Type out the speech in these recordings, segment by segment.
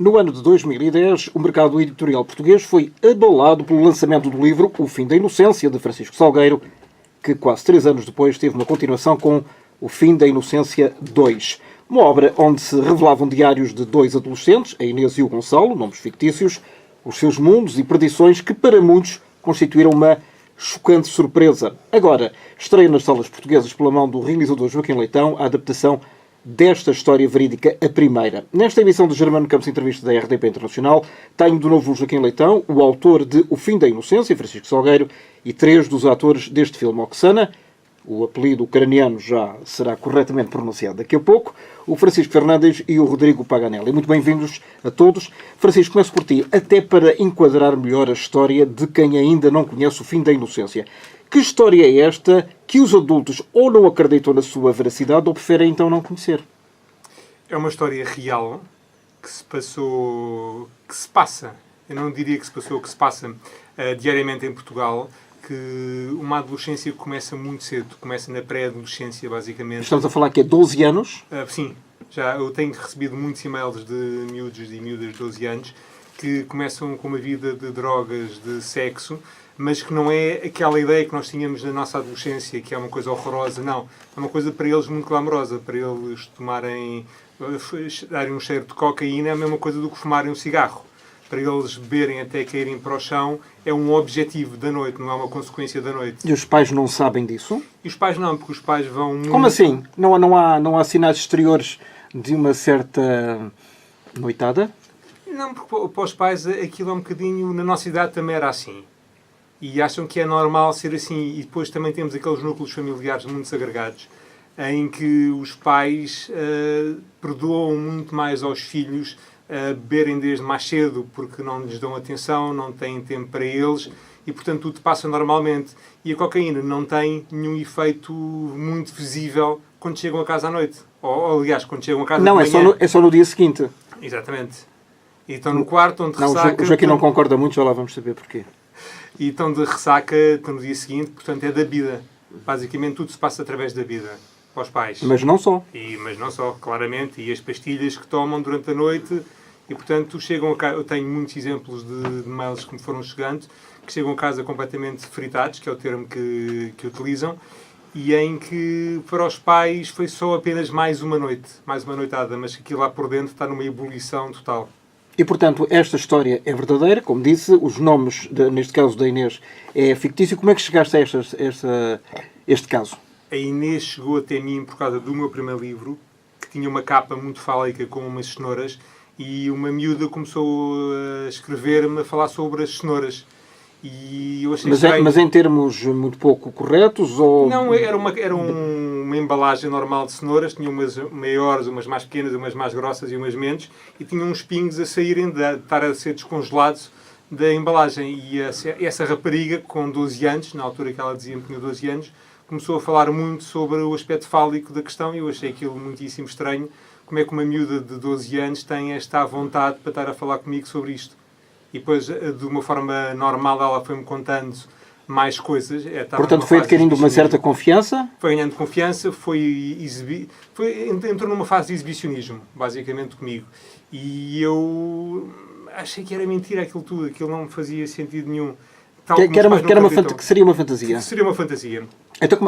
No ano de 2010, o mercado editorial português foi abalado pelo lançamento do livro O Fim da Inocência, de Francisco Salgueiro, que quase 3 anos depois teve uma continuação com O Fim da Inocência 2. Uma obra onde se revelavam diários de 2 adolescentes, a Inês e o Gonçalo, nomes fictícios, os seus mundos e perdições que, para muitos, constituíram uma chocante surpresa. Agora, estreia nas salas portuguesas pela mão do realizador Joaquim Leitão a adaptação desta história verídica, a primeira. Nesta emissão de Germano Campos Entrevista da RDP Internacional, tenho de novo o Joaquim Leitão, o autor de O Fim da Inocência, Francisco Salgueiro, e 3 dos atores deste filme. Oxana, o apelido ucraniano já será corretamente pronunciado daqui a pouco, o Francisco Fernandes e o Rodrigo Paganelli. Muito bem-vindos a todos. Francisco, começo por ti, até para enquadrar melhor a história de quem ainda não conhece O Fim da Inocência. Que história é esta que os adultos ou não acreditam na sua veracidade ou preferem então não conhecer? É uma história real que se passa, eu não diria que se passa diariamente em Portugal, que uma adolescência começa muito cedo, começa na pré-adolescência, basicamente. Estamos a falar que é 12 anos? Sim, já eu tenho recebido muitos e-mails de miúdos e miúdas de 12 anos que começam com uma vida de drogas, de sexo, mas que não é aquela ideia que nós tínhamos na nossa adolescência, que é uma coisa horrorosa, não. É uma coisa para eles muito glamourosa, para eles darem um cheiro de cocaína, é a mesma coisa do que fumarem um cigarro. Para eles beberem até caírem para o chão, é um objetivo da noite, não é uma consequência da noite. E os pais não sabem disso? E os pais não, porque os pais vão muito... Como assim? Não há sinais exteriores de uma certa noitada? Não, porque para os pais aquilo é um bocadinho... Na nossa idade também era assim. E acham que é normal ser assim. E depois também temos aqueles núcleos familiares muito desagregados, em que os pais perdoam muito mais aos filhos beberem desde mais cedo, porque não lhes dão atenção, não têm tempo para eles, e portanto tudo passa normalmente. E a cocaína não tem nenhum efeito muito visível quando chegam a casa à noite. Ou aliás, quando chegam a casa de manhã. Não, é só no dia seguinte. Exatamente. E estão no quarto onde não, ressaca... O Joaquim não concorda muito, já lá vamos saber porquê. E estão de ressaca, estão no dia seguinte, portanto é da vida. Basicamente tudo se passa através da vida, para os pais. Mas não só. Mas não só, claramente. E as pastilhas que tomam durante a noite. E portanto chegam a casa, eu tenho muitos exemplos de mails que me foram chegando, que chegam a casa completamente fritados, que é o termo que utilizam, e em que para os pais foi só apenas mais uma noitada, mas que aquilo lá por dentro está numa ebulição total. E, portanto, esta história é verdadeira, como disse, os nomes, neste caso da Inês, é fictício. Como é que chegaste a este caso? A Inês chegou até mim por causa do meu primeiro livro, que tinha uma capa muito fálica com umas cenouras, e uma miúda começou a escrever-me, a falar sobre as cenouras. E eu achei mas em termos muito pouco corretos? Ou... Não, era uma embalagem normal de cenouras, tinha umas maiores, umas mais pequenas, umas mais grossas e umas menos, e tinha uns pingos a saírem, de estar a ser descongelados da embalagem. E essa rapariga, com 12 anos, na altura que ela dizia que tinha 12 anos, começou a falar muito sobre o aspecto fálico da questão, e eu achei aquilo muitíssimo estranho. Como é que uma miúda de 12 anos tem esta vontade para estar a falar comigo sobre isto? E depois, de uma forma normal, ela foi-me contando mais coisas. Portanto, foi adquirindo uma certa confiança? Foi ganhando confiança, entrou numa fase de exibicionismo, basicamente, comigo. E eu achei que era mentira aquilo tudo, aquilo não me fazia sentido nenhum. Que seria uma fantasia? Seria uma fantasia. Então,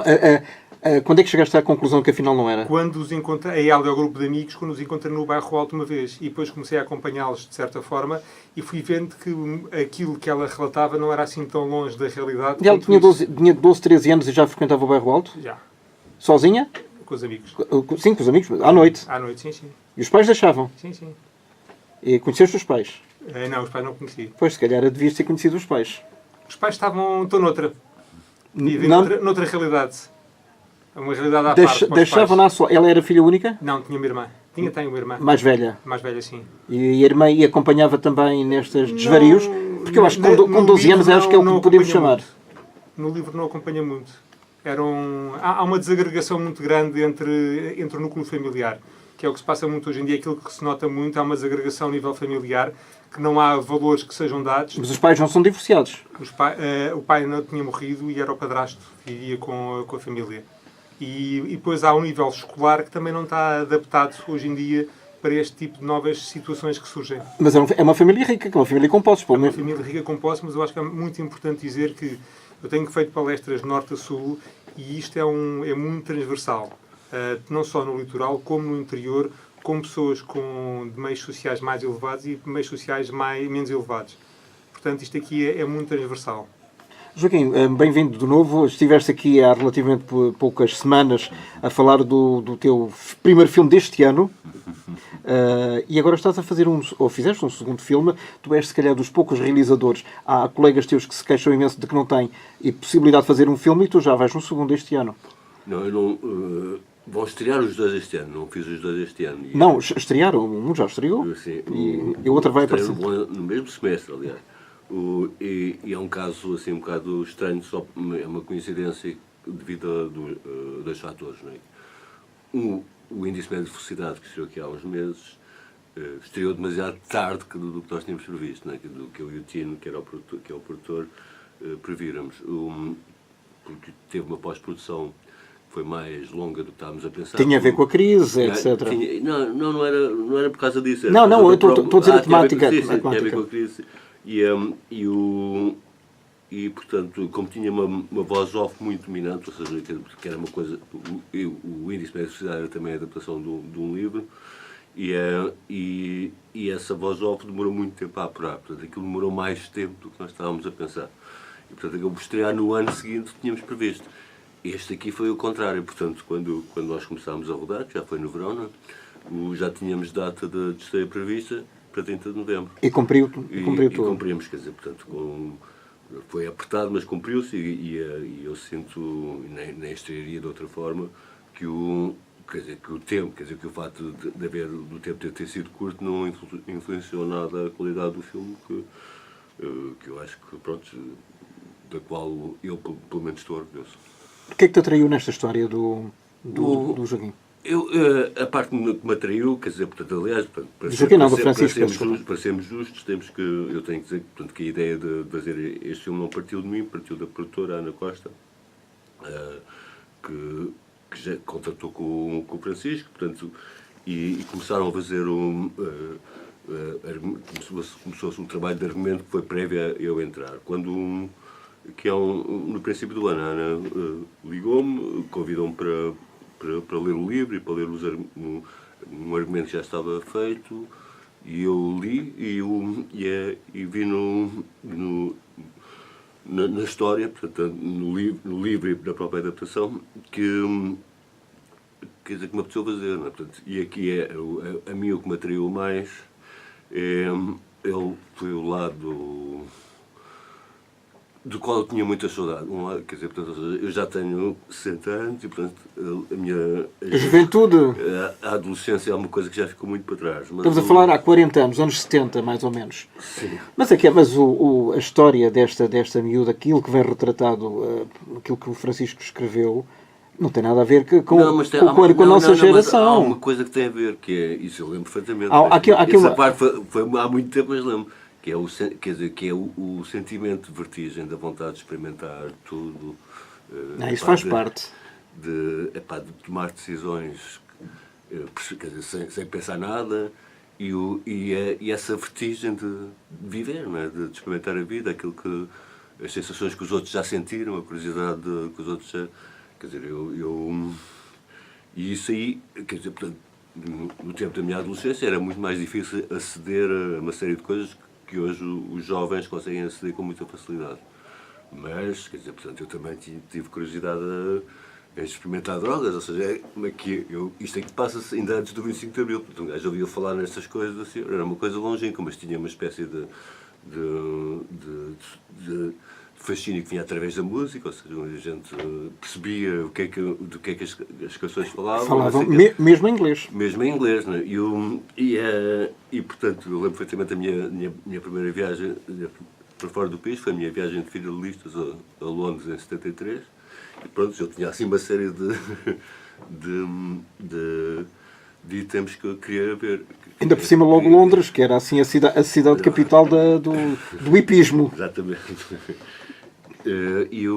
quando é que chegaste à conclusão que afinal não era? Quando os encontrei, a ela é o grupo de amigos, quando os encontrei no Bairro Alto uma vez. E depois comecei a acompanhá-los de certa forma e fui vendo que aquilo que ela relatava não era assim tão longe da realidade. E ela tinha 12, 13 anos e já frequentava o Bairro Alto? Já. Sozinha? Com os amigos. Sim, com os amigos. À noite? À noite, sim, sim. E os pais deixavam? Sim, sim. E conheceste os pais? Não, os pais não conheci. Pois, se calhar devias ter conhecido os pais. Os pais estão noutra. Vivem noutra realidade. Uma realidade à parte. Deixavam-na só. Ela era filha única? Não, tinha uma irmã. Tenho uma irmã. Mais velha? Mais velha, sim. E a irmã acompanhava também nestes desvarios? Porque eu acho que com 12 anos acho que é o que podemos chamar. No livro não acompanha muito. Há uma desagregação muito grande entre o núcleo familiar, que é o que se passa muito hoje em dia, aquilo que se nota muito, há uma desagregação a nível familiar, que não há valores que sejam dados. Mas os pais não são divorciados? O pai não tinha morrido e era o padrasto, vivia com a família. E depois há um nível escolar que também não está adaptado hoje em dia para este tipo de novas situações que surgem. Mas é uma família rica, que é uma família com posses, pelo É uma menos. família rica com posse, mas eu acho que é muito importante dizer que eu tenho feito palestras de norte a sul e isto é muito transversal. Não só no litoral, como no interior, com pessoas de meios sociais mais elevados e meios sociais menos elevados. Portanto, isto aqui é muito transversal. Joaquim, bem-vindo de novo. Estiveste aqui há relativamente poucas semanas a falar do teu primeiro filme deste ano. E agora estás a fazer ou fizeste um segundo filme. Tu és, se calhar, dos poucos realizadores. Há colegas teus que se queixam imenso de que não têm possibilidade de fazer um filme e tu já vais no segundo este ano. Não, eu não... vão estrear os dois este ano, não fiz os dois este ano. Não, estrearam. Um já estreou Sim, e a outra vai aparecer. No mesmo semestre, aliás. E é um caso assim um bocado estranho, só é uma coincidência devido a dois fatores. Não é? O Índice Médio de Felicidade, que estreou aqui há uns meses, estreou demasiado tarde do que nós tínhamos previsto, não é? Do que eu e o Tino, que é o produtor, prevíramos. Porque teve uma pós-produção que foi mais longa do que estávamos a pensar. Tinha a ver com a crise, etc. Não era por causa disso. Não, eu estou a dizer a temática. Tinha a ver com a crise. E, portanto, como tinha uma voz off muito dominante, ou seja, que era uma coisa... O Índice Médio de Felicidade era também a adaptação de um livro, e essa voz off demorou muito tempo a apurar. Portanto, aquilo demorou mais tempo do que nós estávamos a pensar. E, portanto, aquilo estrear no ano seguinte que tínhamos previsto. Este aqui foi o contrário. Portanto, quando nós começámos a rodar, que já foi no verão, já tínhamos data de estreia prevista para 30 de novembro. E cumpriu tudo. E cumprimos, quer dizer, portanto, foi apertado, mas cumpriu-se e eu sinto, nem estrearia de outra forma, que o tempo, que o facto do tempo ter sido curto não influenciou nada a qualidade do filme, que eu acho que, pronto, da qual eu, pelo menos, estou orgulhoso. O que é que te atraiu nesta história do Joaquim? A parte que me atraiu, quer dizer, portanto, aliás, para sermos justos, eu tenho que dizer portanto, que a ideia de fazer este filme não partiu de mim, partiu da produtora Ana Costa, que já contratou com o Francisco, portanto, e começaram a fazer começou-se um trabalho de argumento que foi prévio a eu entrar. No princípio do ano, a Ana ligou-me, convidou-me para ler o livro e para ler um argumento que já estava feito, e eu li e vi na história, portanto, no livro e na própria adaptação, que me apeteceu fazer. Não é? Portanto, e aqui a mim o que me atraiu mais foi o lado do qual eu tinha muita saudade. Quer dizer, portanto, eu já tenho 60 anos e, portanto, a juventude, a adolescência é uma coisa que já ficou muito para trás. Mas estamos a falar há 40 anos, anos 70, mais ou menos. Sim. Mas a história desta miúda, aquilo que vem retratado, aquilo que o Francisco escreveu, não tem nada a ver com a nossa geração. Há uma coisa que tem a ver, que é, isso eu lembro perfeitamente. Essa parte foi há muito tempo, mas lembro. Que é o sentimento de vertigem, da vontade de experimentar tudo. Isso faz parte. De tomar decisões quer dizer, sem pensar nada, e essa vertigem de viver, não é? De experimentar a vida, as sensações que os outros já sentiram, a curiosidade que os outros já... Quer dizer, e isso aí, quer dizer, portanto, no tempo da minha adolescência era muito mais difícil aceder a uma série de coisas que hoje os jovens conseguem aceder com muita facilidade. Mas, quer dizer, portanto, eu também tive curiosidade em experimentar drogas, ou seja, isto aqui passa-se ainda antes do 25 de Abril, portanto, um gajo ouvia falar nestas coisas, assim, era uma coisa longínqua, mas tinha uma espécie de fascínio que vinha através da música, ou seja, a gente percebia do que é que as canções falavam. Mesmo em inglês. Mesmo em inglês, não é? E portanto, eu lembro perfeitamente a minha primeira viagem para fora do país, foi a minha viagem de finalistas a Londres em 73, e pronto, eu tinha assim uma série de itens que eu queria ver. Ainda por cima logo Londres, que era assim a cidade capital do hipismo. Exatamente. E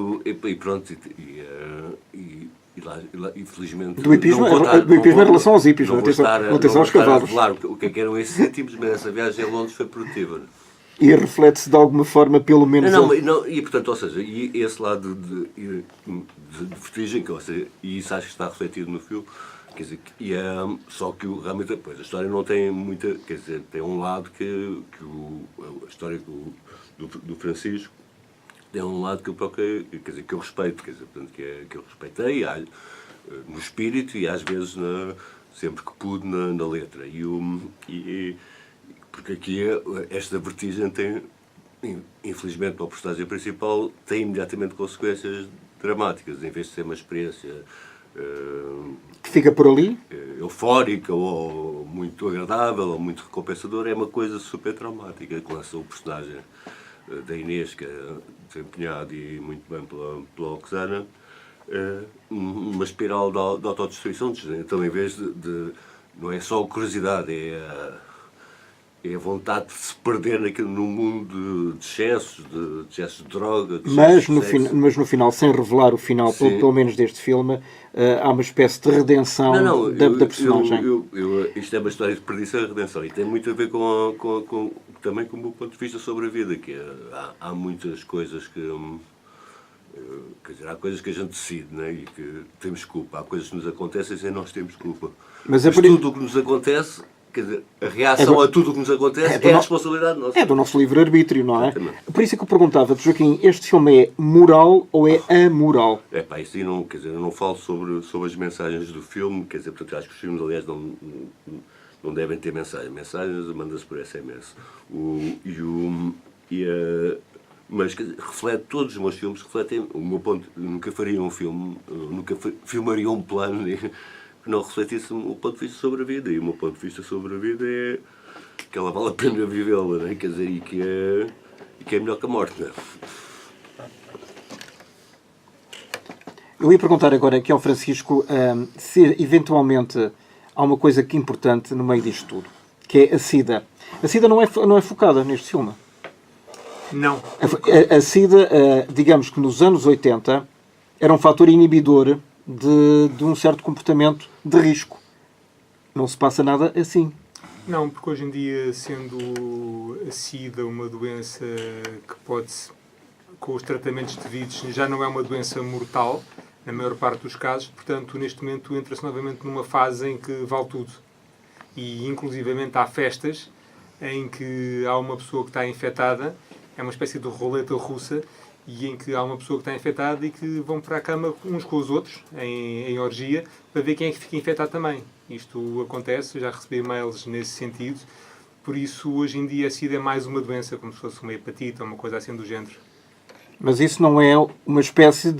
infelizmente... Do hipismo, não vou estar- do hipismo não em relação aos hippies, não não vou atenção, estar- não não atenção vou aos estar a cavalos. revelar o que eram esses íntimos, mas essa viagem a Londres foi produtiva. E reflete-se de alguma forma, pelo menos... E portanto, ou seja, e esse lado de vertigem, ou seja, e isso acho que está refletido no filme, quer dizer, só que realmente depois a história não tem muita, quer dizer, tem um lado a história do Francisco tem um lado que eu próprio, quer dizer, que eu respeito, quer dizer, portanto, que eu respeitei no espírito e às vezes sempre que pude na letra. Porque aqui esta vertigem tem, infelizmente, para a personagem principal, tem imediatamente consequências dramáticas, em vez de ser uma experiência Que fica por ali. eufórica ou muito agradável ou muito recompensadora, é uma coisa super traumática com essa o personagem da Inês, que é desempenhado e muito bem pela Oksana, uma espiral de autodestruição. Então, em vez não é só a curiosidade, é a vontade de se perder num mundo de excessos de droga, de Mas sexo. mas no final, sem revelar o final, pelo menos deste filme, há uma espécie de redenção da personagem. Isto é uma história de perdição e redenção e tem muito a ver também com o meu ponto de vista sobre a vida, que há muitas coisas que... Quer dizer, há coisas que a gente decide, né? E que temos culpa. Há coisas que nos acontecem sem nós termos culpa. Mas tudo o que nos acontece, quer dizer, a reação a tudo o que nos acontece é a responsabilidade nossa. É do nosso livre-arbítrio, não é? Exatamente. Por isso é que eu perguntava-te, Joaquim, este filme é moral ou é amoral? Isso aí não, quer dizer, eu não falo sobre as mensagens do filme, quer dizer, portanto, acho que os filmes, aliás, não devem ter mensagens. Mensagens manda-se por SMS. Mas reflete, todos os meus filmes refletem o meu ponto. Nunca faria um filme, nunca filmaria um plano que não refletisse o ponto de vista sobre a vida. E o meu ponto de vista sobre a vida é que ela vale a pena vivê-la, né? Quer dizer, e que é melhor que a morte, não é? Eu ia perguntar agora aqui ao Francisco se eventualmente há uma coisa que é importante no meio disto tudo, que é a SIDA. A SIDA não é focada neste filme. Não. A SIDA, digamos que nos anos 80, era um fator inibidor de um certo comportamento de risco. Não se passa nada assim. Não, porque hoje em dia, sendo a SIDA uma doença que pode, com os tratamentos devidos, já não é uma doença mortal, na maior parte dos casos, portanto, neste momento entra-se novamente numa fase em que vale tudo. E, inclusivamente, há festas em que há uma pessoa que está infectada, é uma espécie de roleta russa, e em que há uma pessoa que está infectada e que vão para a cama uns com os outros, em orgia, para ver quem é que fica infectado também. Isto acontece, já recebi e-mails nesse sentido, por isso hoje em dia a SIDA é mais uma doença, como se fosse uma hepatite ou uma coisa assim do género. Mas isso não é uma espécie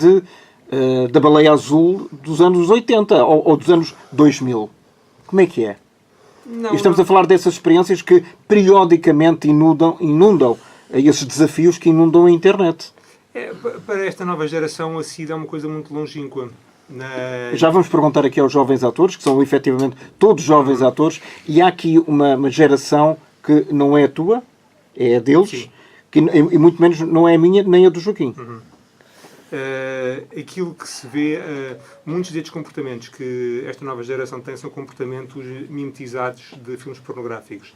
da baleia azul dos anos 80 ou dos anos 2000. Como é que é? Não, E estamos a falar dessas experiências que periodicamente inundam esses desafios que inundam a internet. Para esta nova geração, a SIDA é uma coisa muito longínqua. Já vamos perguntar aqui aos jovens atores, que são efetivamente todos jovens atores, e há aqui uma geração que não é a tua, é a deles, e muito menos não é a minha nem a do Joaquim. Aquilo que se vê, muitos destes comportamentos que esta nova geração tem são comportamentos mimetizados de filmes pornográficos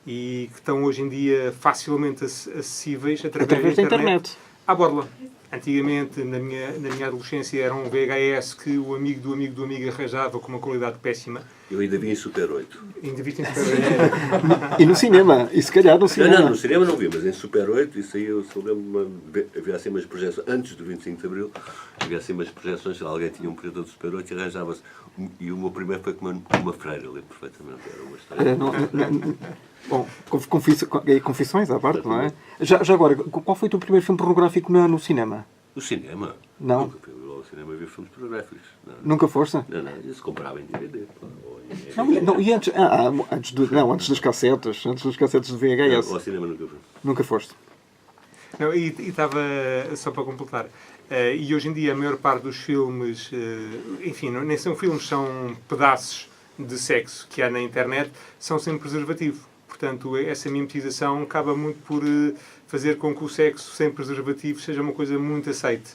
e que estão hoje em dia facilmente acessíveis através da internet. À borla. Antigamente, na minha adolescência, era um VHS que o amigo do amigo do amigo arranjava com uma qualidade péssima. Eu ainda vi em Super 8. Ainda vi em Super 8. E no cinema, e se calhar no cinema. Não, no cinema não vi, mas em Super 8, isso aí eu só lembro, havia assim umas projeções, antes do 25 de Abril, havia assim umas projeções, alguém tinha um projetor de Super 8 e arranjava-se. E o meu primeiro foi com uma freira, eu lembro perfeitamente, era uma história. Bom, confissões à parte, não é? Já agora, qual foi o teu primeiro filme pornográfico no cinema? No cinema? Não. Nunca fui ao cinema ver filmes pornográficos. Não. Nunca foste? Não, isso comprava em DVD. Não, e antes, antes das cassetes de VHS. Não, ao cinema nunca fui. Nunca foste. Não, e estava, só para completar, e hoje em dia a maior parte dos filmes, enfim, nem são filmes, são pedaços de sexo que há na internet, são sem preservativo. Portanto, essa mimetização acaba muito por fazer com que o sexo sem preservativo seja uma coisa muito aceite.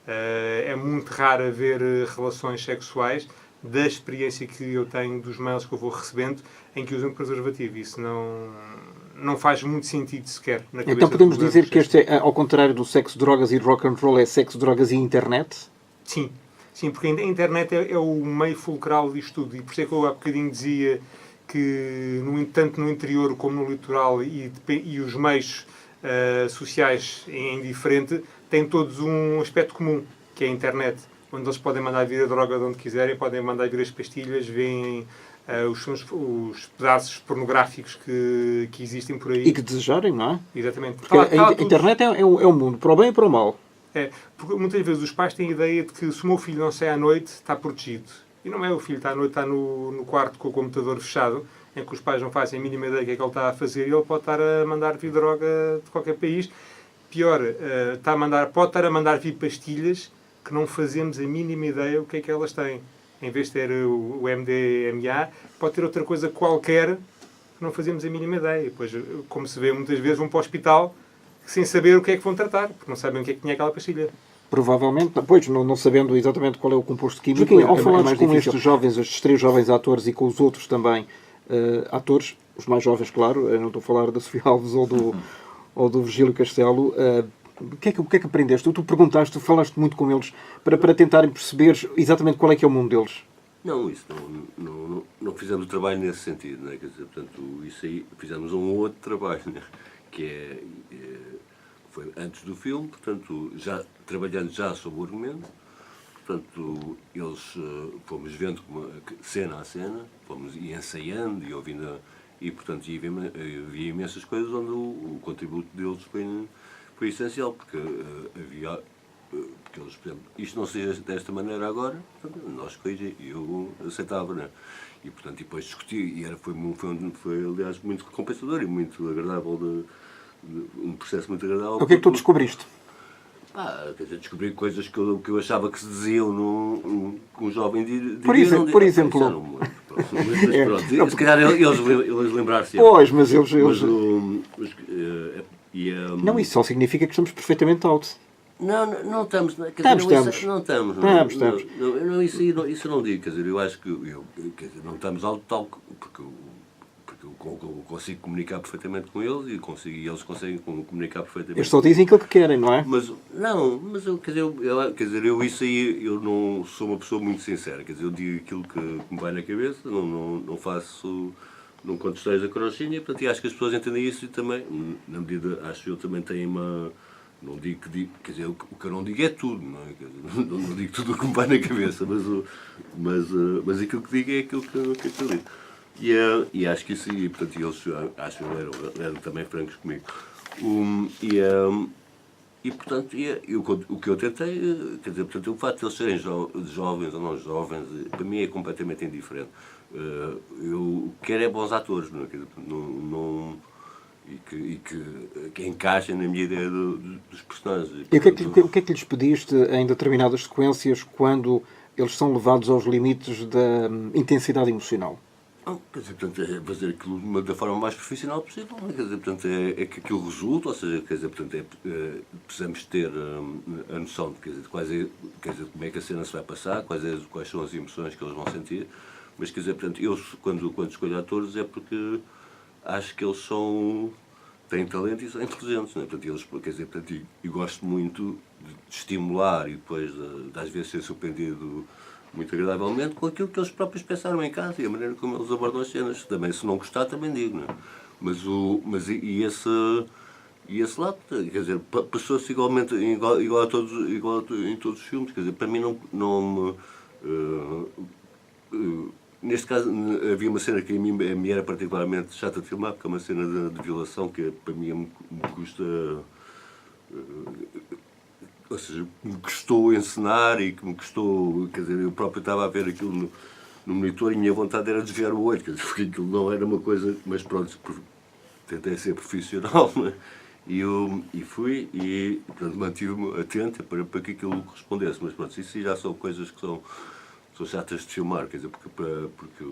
É muito raro haver relações sexuais, da experiência que eu tenho dos mails que eu vou recebendo, em que usam preservativo. Isso não faz muito sentido sequer na cabeça. Então podemos do dizer que este é, ao contrário do sexo, drogas e rock and roll, é sexo, drogas e internet? Sim. Sim, porque a internet é o meio fulcral disto tudo. E por isso é que eu há bocadinho dizia que, tanto no interior como no litoral e os meios sociais em diferente, têm todos um aspecto comum, que é a internet, onde eles podem mandar vir a droga de onde quiserem, podem mandar vir as pastilhas, veem os pedaços pornográficos que existem por aí. E que desejarem, não é? Exatamente. Porque a internet é um mundo, para o bem e para o mal. Porque muitas vezes os pais têm a ideia de que se o meu filho não sai à noite, está protegido. E não é, o filho está à noite, está no quarto com o computador fechado, em que os pais não fazem a mínima ideia do que é que ele está a fazer, e ele pode estar a mandar vir droga de qualquer país. Pior, pode estar a mandar vir pastilhas que não fazemos a mínima ideia o que é que elas têm. Em vez de ter o MDMA, pode ter outra coisa qualquer que não fazemos a mínima ideia. E depois, como se vê, muitas vezes vão para o hospital sem saber o que é que vão tratar, porque não sabem o que é que tinha aquela pastilha. Provavelmente, pois, não sabendo exatamente qual é o composto químico. Joaquim, ao falarmos com estes jovens, estes 3 jovens atores e com os outros também atores, os mais jovens, claro, eu não estou a falar da Sofia Alves ou do Virgílio Castelo, o que é que aprendeste? Tu perguntaste, falaste muito com eles para tentarem perceber exatamente qual é que é o mundo deles. Não, isso não fizemos trabalho nesse sentido, né? Quer dizer, portanto, isso aí fizemos um outro trabalho, né? Que foi antes do filme, portanto, já trabalhando já sobre o argumento, portanto, eles fomos vendo cena a cena, fomos ensaiando e ouvindo, e portanto, havia imensas coisas onde o contributo deles foi essencial, porque havia, porque eles, por exemplo, isto não seja desta maneira agora, portanto, nós corrigimos, e eu aceitava, né? E portanto, depois discuti, e foi aliás muito compensador e muito agradável um processo muito agradável. O que é que tu descobriste? Quer dizer, descobri coisas que eu achava que se diziam num jovem por exemplo. Mas pronto, se calhar eles lembrar-se. Pois, mas eles... Não, isso só significa que estamos perfeitamente out. Não estamos. Estamos. Não estamos. Não, isso eu não digo. Quer dizer, eu acho que não estamos out tal, porque eu consigo comunicar perfeitamente com eles e eles conseguem comunicar perfeitamente. Eles só dizem aquilo que querem, não é? Mas eu isso aí, eu não sou uma pessoa muito sincera. Quer dizer, eu digo aquilo que me vai na cabeça, não faço, não conto histórias da carochinha, portanto, e acho que as pessoas entendem isso e também, na medida, acho que eu também tenho uma... Não digo que digo, quer dizer, o que eu não digo é tudo, não é? Quer dizer, não digo tudo o que me vai na cabeça, mas aquilo que digo é aquilo que eu digo. E acho que isso, e portanto, eles acho que eram também francos comigo. Portanto, o que eu tentei, quer dizer, portanto, o facto de eles serem jovens ou não jovens, para mim é completamente indiferente. Eu quero é bons atores, não é? Quer dizer, que encaixem na minha ideia dos personagens. E o que é que lhes pediste em determinadas sequências quando eles são levados aos limites da intensidade emocional? Quer dizer, portanto, é fazer aquilo da forma mais profissional possível. Quer dizer, portanto, é que aquilo resulta, ou seja, quer dizer, portanto, precisamos ter a noção de como é que a cena se vai passar, quais são as emoções que eles vão sentir. Mas, quer dizer, portanto, eu quando escolho atores é porque acho que eles têm talento e são inteligentes, não é? Portanto, eles, quer dizer, portanto, eu gosto muito de estimular e depois de às vezes ser surpreendido muito agradavelmente com aquilo que eles próprios pensaram em casa e a maneira como eles abordam as cenas. Também, se não gostar, também digo, não é? Mas esse lado, quer dizer, passou-se igualmente, igual em todos os filmes, quer dizer, para mim não neste caso, havia uma cena que a mim era particularmente chata de filmar, porque é uma cena de violação que para mim me custa... ou seja, me custou encenar e que me custou... Quer dizer, eu próprio estava a ver aquilo no monitor e a minha vontade era desviar o olho, quer dizer, porque aquilo não era uma coisa... Mas pronto, tentei ser profissional, não é? E fui e, portanto, mantive-me atento para que aquilo correspondesse. Mas pronto, isso já são coisas que são estou chatas de filmar, quer dizer, porque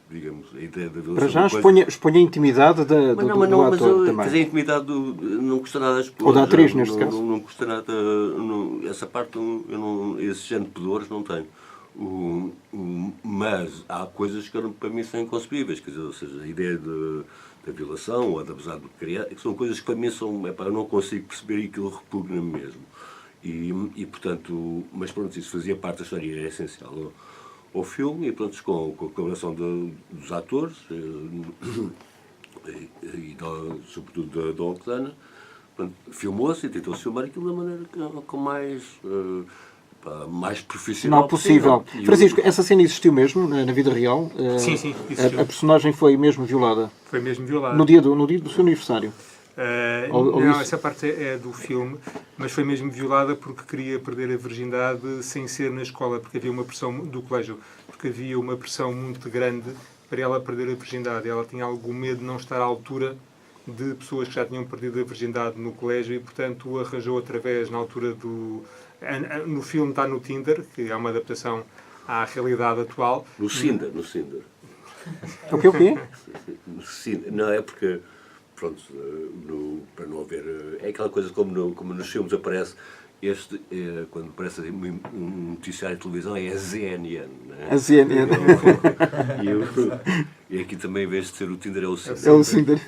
digamos, a ideia da violação... Para já exponha a intimidade do ator também. Mas a intimidade não custa nada a expor. Ou da atriz, neste caso. Não custa nada... essa parte, esse género de pudores não tenho. Mas há coisas que para mim são inconcebíveis, quer dizer, ou seja, a ideia da violação ou de abusar de criança, que são coisas que para mim são... eu não consigo perceber e aquilo repugna-me mesmo. E, portanto, mas pronto, isso fazia parte da história e era essencial ao filme, e pronto, com a colaboração dos atores e sobretudo da Oksana, filmou-se e tentou-se filmar aquilo da maneira com mais profissional possível. Francisco, essa cena existiu mesmo na vida real? Sim, existiu. A personagem foi mesmo violada? Foi mesmo violada. No dia do seu aniversário? Não, essa parte é do filme, mas foi mesmo violada porque queria perder a virgindade sem ser na escola, porque havia uma pressão do colégio, porque havia uma pressão muito grande para ela perder a virgindade. Ela tinha algum medo de não estar à altura de pessoas que já tinham perdido a virgindade no colégio e, portanto, arranjou através, na altura do... No filme está no Tinder, que é uma adaptação à realidade atual. No Cinder. O quê? No Cinder. Não, é porque... Pronto, para não haver... É aquela coisa como nos filmes aparece, quando aparece um noticiário de televisão, é a CNN. Não é? A CNN. E aqui também, em vez de ser o Tinder, é o Cinder. É o Cinder.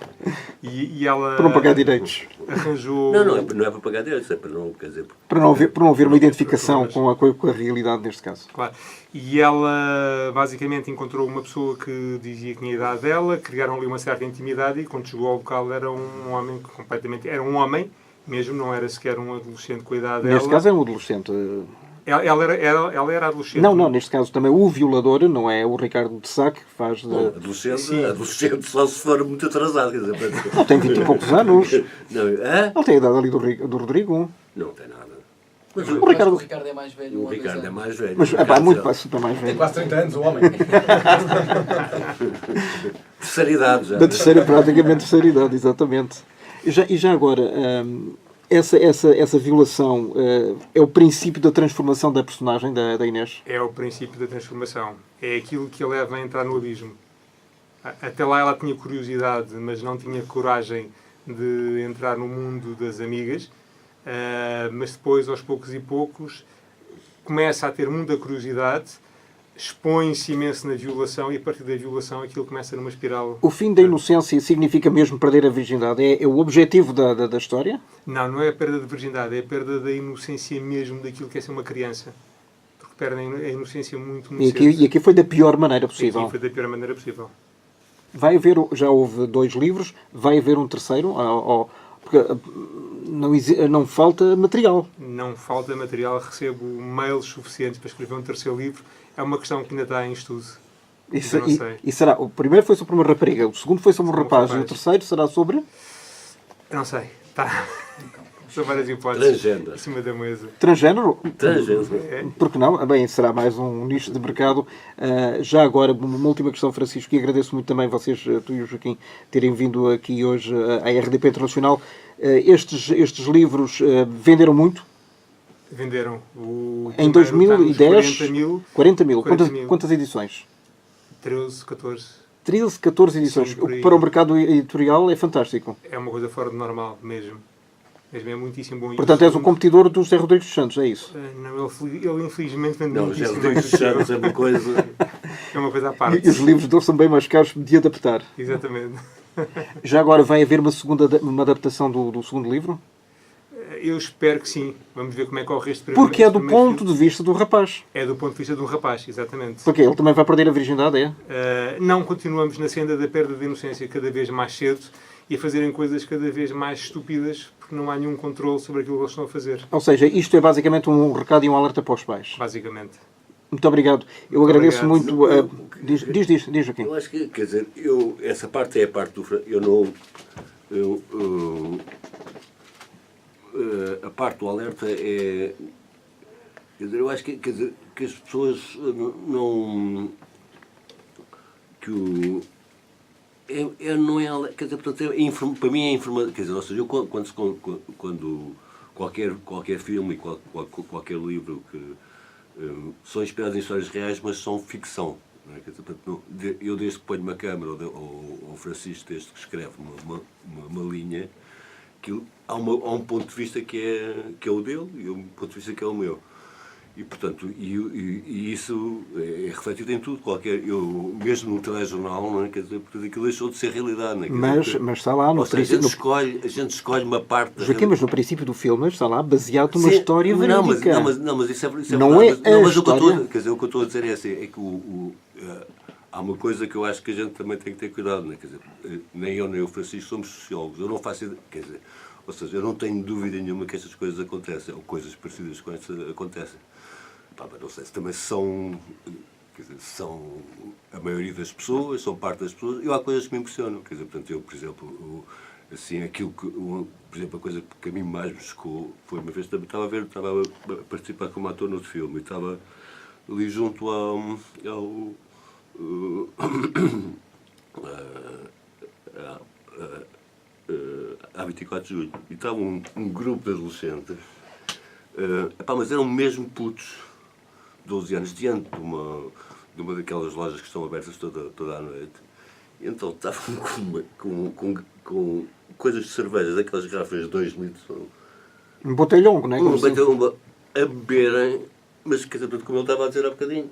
E ela... Para não pagar direitos. Arranjou... Não é para pagar direitos, é para não... Quer dizer, para não haver uma identificação com a realidade neste caso. Claro. E ela basicamente encontrou uma pessoa que dizia que tinha a idade dela, criaram ali uma certa intimidade e quando chegou ao local era um homem completamente... Era um homem mesmo, não era sequer um adolescente com a idade dela. Neste caso é um adolescente. Ela era adolescente. Não, neste caso também o violador não é o Ricardo de Sá, que faz... Adolescente só se for muito atrasado. Quer dizer, Ele tem 20 e poucos anos. Não, Ele tem a idade ali do Rodrigo. não tem nada. Mas o Ricardo é mais velho. O Ricardo é mais velho. Mas muito super mais velho. Tem quase 30 anos, o homem. Terceira idade já. Da praticamente terceira idade, exatamente. E já agora, essa violação é o princípio da transformação da personagem da Inês? É o princípio da transformação. É aquilo que a leva a entrar no abismo. Até lá ela tinha curiosidade, mas não tinha coragem de entrar no mundo das amigas. Mas depois, aos poucos e poucos, começa a ter muita curiosidade, expõe-se imenso na violação e a partir da violação aquilo começa numa espiral. O fim da inocência significa mesmo perder a virgindade? É o objetivo da história? Não é a perda de virgindade, é a perda da inocência mesmo daquilo que é ser uma criança. Porque perdem a inocência muito cedo. E aqui foi da pior maneira possível. Aqui foi da pior maneira possível. Vai haver, já houve 2 livros, vai haver um terceiro? Porque não falta material. Não falta material, recebo mails suficientes para escrever um terceiro livro. É uma questão que ainda está em estudo. E será, o primeiro foi sobre uma rapariga, o segundo foi sobre um rapaz, e o terceiro será sobre? Eu não sei. Tá. São várias hipóteses. Transgênero. Em cima da mesa. Transgênero? Transgênero. Porque não? Bem, será mais um nicho de mercado. Já agora, uma última questão, Francisco, e agradeço muito também vocês, tu e o Joaquim, terem vindo aqui hoje à RDP Internacional. Estes livros venderam muito? Venderam. Em 2010, 40 mil. 40 mil. Quantas edições? 13, 14. 13, 14 edições. O que para o mercado editorial é fantástico. É uma coisa fora de normal, mesmo. Mesmo é muitíssimo bom. Portanto, és o competidor do José Rodrigues dos Santos, é isso? Não, ele infelizmente vende Não, muitíssimo José Rodrigues dos Santos é uma coisa... É uma coisa à parte. E os livros dele são bem mais caros de adaptar. Exatamente. Já agora vai haver uma adaptação do segundo livro? Eu espero que sim. Vamos ver como é que corre este primeiro. Porque é do ponto de vista do rapaz. É do ponto de vista de um rapaz, exatamente. Porque ele também vai perder a virgindade, é? Não, continuamos na senda da perda de inocência cada vez mais cedo e a fazerem coisas cada vez mais estúpidas porque não há nenhum controle sobre aquilo que eles estão a fazer. Ou seja, isto é basicamente um recado e um alerta para os pais. Basicamente. Muito obrigado. Eu agradeço muito... Diz, Joaquim. Eu acho que, quer dizer, essa parte é a parte do... Eu não... a parte do alerta é... Quer dizer, eu acho que, quer dizer, que as pessoas não... Que o... não é... Quer dizer, portanto, para mim é informação... Quer dizer, ou seja, eu quando qualquer filme e qualquer livro são inspirados em histórias reais, mas são ficção. Não é? Quer dizer, portanto, eu desde que ponho uma câmara, ou o Francisco desde que escreve uma linha, há um ponto de vista que é o dele e um ponto de vista que é o meu. E, portanto, isso é refletido em tudo, mesmo no telejornal, não é? Quer dizer, porque aquilo deixou de ser realidade. Não é? Mas está lá no princípio. A gente escolhe uma parte da Joaquim, mas no princípio do filme está lá baseado numa história verídica. Mas isso é não verdade. É mas o que eu estou a dizer é assim, é que há uma coisa que eu acho que a gente também tem que ter cuidado. Não é? Quer dizer, nem eu nem o Francisco somos sociólogos. Eu não faço ideia, quer dizer, ou seja, eu não tenho dúvida nenhuma que estas coisas acontecem, ou coisas parecidas com estas acontecem. Mas não sei se também são a maioria das pessoas, são parte das pessoas. Há coisas que me impressionam. Quer dizer, portanto, eu, por exemplo, assim, por exemplo, a coisa que a mim mais me chocou foi uma vez também estava a participar como ator no filme e estava ali junto à 24 de julho e estava um grupo de adolescentes, mas eram mesmo putos, 12 anos, diante de uma daquelas lojas que estão abertas toda a noite. E então estavam com coisas de cervejas, aquelas garrafas de 2 litros. Um botelhão, não é? Um botelhão a beberem, mas quer dizer, como eu estava a dizer há bocadinho,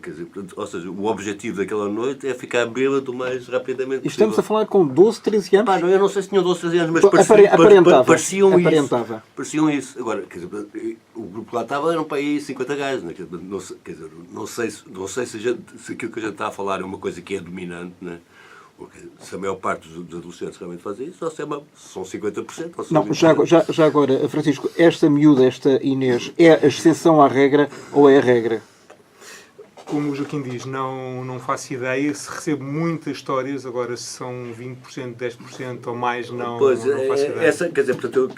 quer dizer, ou seja, o objetivo daquela noite é ficar bêbado o mais rapidamente possível. Estamos a falar com 12, 13 anos? Eu não sei se tinham 12, 13 anos, mas pareciam isso. Agora, quer dizer, o grupo que lá estava eram para aí 50 gajos, né? Quer dizer, não sei se aquilo que a gente está a falar é uma coisa que é dominante, né? Porque se a maior parte dos adolescentes realmente fazem isso, ou se são 50%. Ou não, já agora, Francisco, esta miúda, esta Inês, é a exceção à regra ou é a regra? Como o Joaquim diz, não faço ideia. Se recebo muitas histórias, agora se são 20%, 10% ou mais, não faço ideia. Quer dizer, portanto,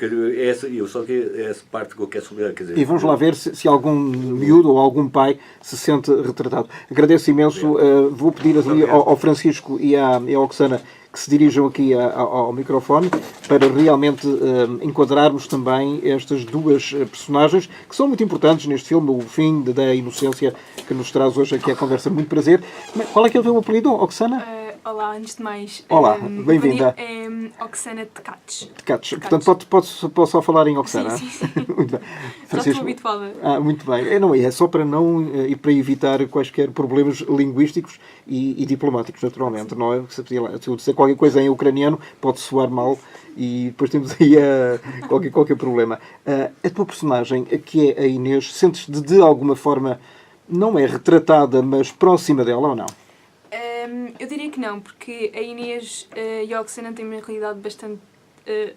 eu só que essa parte que eu quero sublinhar. Quer dizer, e vamos lá ver se algum miúdo ou algum pai se sente retratado. Agradeço imenso. Vou pedir ali ao Francisco e à Oksana que se dirijam aqui ao microfone para realmente enquadrarmos também estas duas personagens que são muito importantes neste filme, o fim da inocência que nos traz hoje aqui a conversa. Muito prazer. Qual é que é o teu apelido, Oksana? Olá, antes de mais. Olá, bem-vinda. É Oksana Tkacs. Portanto, posso só falar em Oksana? Sim. Muito bem. Já estou habituada. Muito bem. É só para e para evitar quaisquer problemas linguísticos e diplomáticos, naturalmente. Não é? Se eu disser qualquer coisa em ucraniano, pode soar mal e depois temos aí qualquer problema. A tua personagem, que é a Inês, sentes-te de alguma forma, não é retratada, mas próxima dela ou não? Eu diria que não, porque a Inês e a Oksana têm uma realidade bastante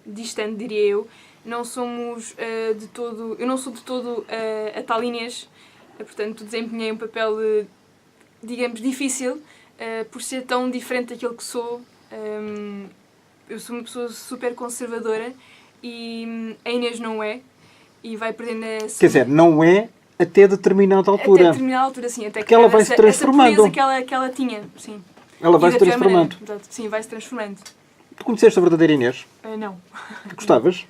distante, diria eu. Não somos de todo... Eu não sou de todo a tal Inês, portanto desempenhei um papel, digamos, difícil, por ser tão diferente daquilo que sou. Eu sou uma pessoa super conservadora e a Inês não é, e vai perdendo essa... Quer dizer, não é... Até determinada altura. Até determinada altura, sim. Até que ela vai se transformando. Essa que ela tinha, sim. Ela vai se transformando. Sim, vai se transformando. Tu conheceste a verdadeira Inês? Não. Gostavas?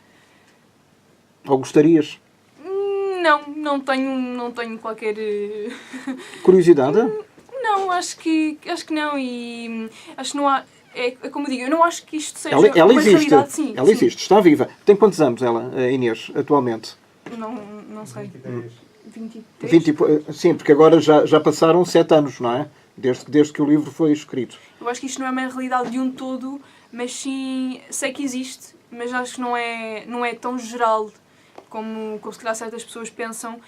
Ou gostarias? Não tenho qualquer... Curiosidade? Não, acho que não. E acho que não há... É como eu digo, eu não acho que isto seja ela uma existe. realidade. Sim, ela existe, está viva. Tem quantos anos ela, a Inês, atualmente? Não sei. 23? 20, sim, porque agora já passaram 7 anos, não é? Desde que o livro foi escrito. Eu acho que isto não é uma realidade de um todo, mas sim, sei que existe, mas acho que não é tão geral como se calhar certas pessoas pensam.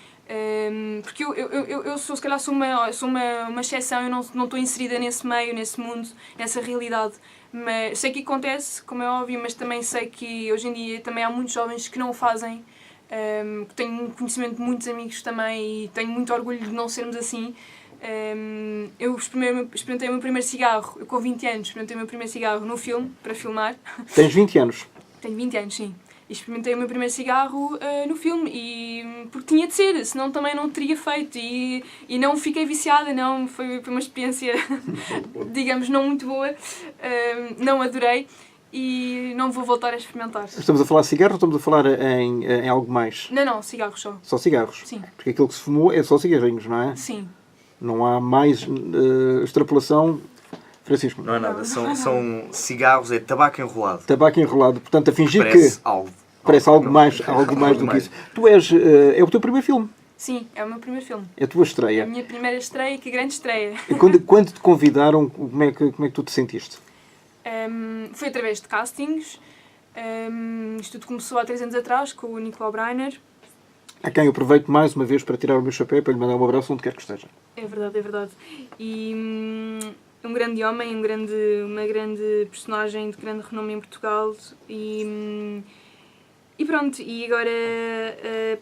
Porque eu sou, se calhar, sou uma exceção, eu não estou inserida nesse meio, nesse mundo, nessa realidade. Mas sei que acontece, como é óbvio, mas também sei que hoje em dia também há muitos jovens que não o fazem. Tenho conhecimento de muitos amigos também e tenho muito orgulho de não sermos assim. Eu experimentei o meu primeiro cigarro, eu com 20 anos, experimentei o meu primeiro cigarro no filme, para filmar. Tens 20 anos? Tenho 20 anos, sim. E experimentei o meu primeiro cigarro no filme, porque tinha de ser, senão também não teria feito. E não fiquei viciada, não, foi uma experiência, digamos, não muito boa, não adorei. e não vou voltar a experimentar. Estamos a falar de cigarros ou estamos a falar em algo mais? Não, cigarros só. Só cigarros? Sim. Porque aquilo que se fumou é só cigarrinhos, não é? Sim. Não há mais extrapolação. Francisco, Não é nada, são cigarros, é tabaco enrolado. tabaco enrolado, portanto, a fingir Parece que algo. parece algo mais do que mais. isso. Tu és, é o teu primeiro filme, Sim, é o meu primeiro filme. é a tua É a estreia. minha primeira estreia, que grande estreia. E quando te convidaram, como é que tu te sentiste? Foi através de castings. Isto tudo começou há 3 anos atrás, com o Nicolau Breiner. A quem eu aproveito mais uma vez para tirar o meu chapéu, para lhe mandar um abraço onde quer que esteja. É verdade, é verdade. E um grande homem, uma grande personagem de grande renome em Portugal. E pronto, e agora,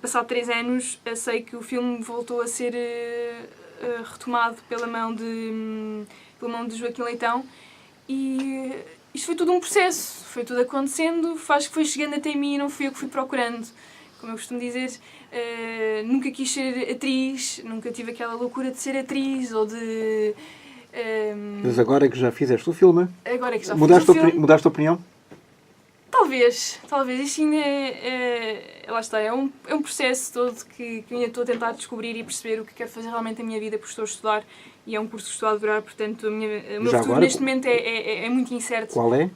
passado 3 anos, sei que o filme voltou a ser retomado pela mão de Joaquim Leitão. E isto foi tudo um processo, foi tudo acontecendo, acho que foi chegando até mim e não fui eu que fui procurando. Como eu costumo dizer, nunca quis ser atriz, nunca tive aquela loucura de ser atriz ou de... Mas agora que já fizeste o filme, Agora que já mudaste, fiz o filme, mudaste a opinião? talvez. Isto ainda lá está, é um processo todo que ainda estou a tentar descobrir e perceber o que quero fazer realmente na minha vida, porque estou a estudar e é um curso que estou a adorar, portanto o meu Já futuro agora, neste momento é muito incerto. Qual é?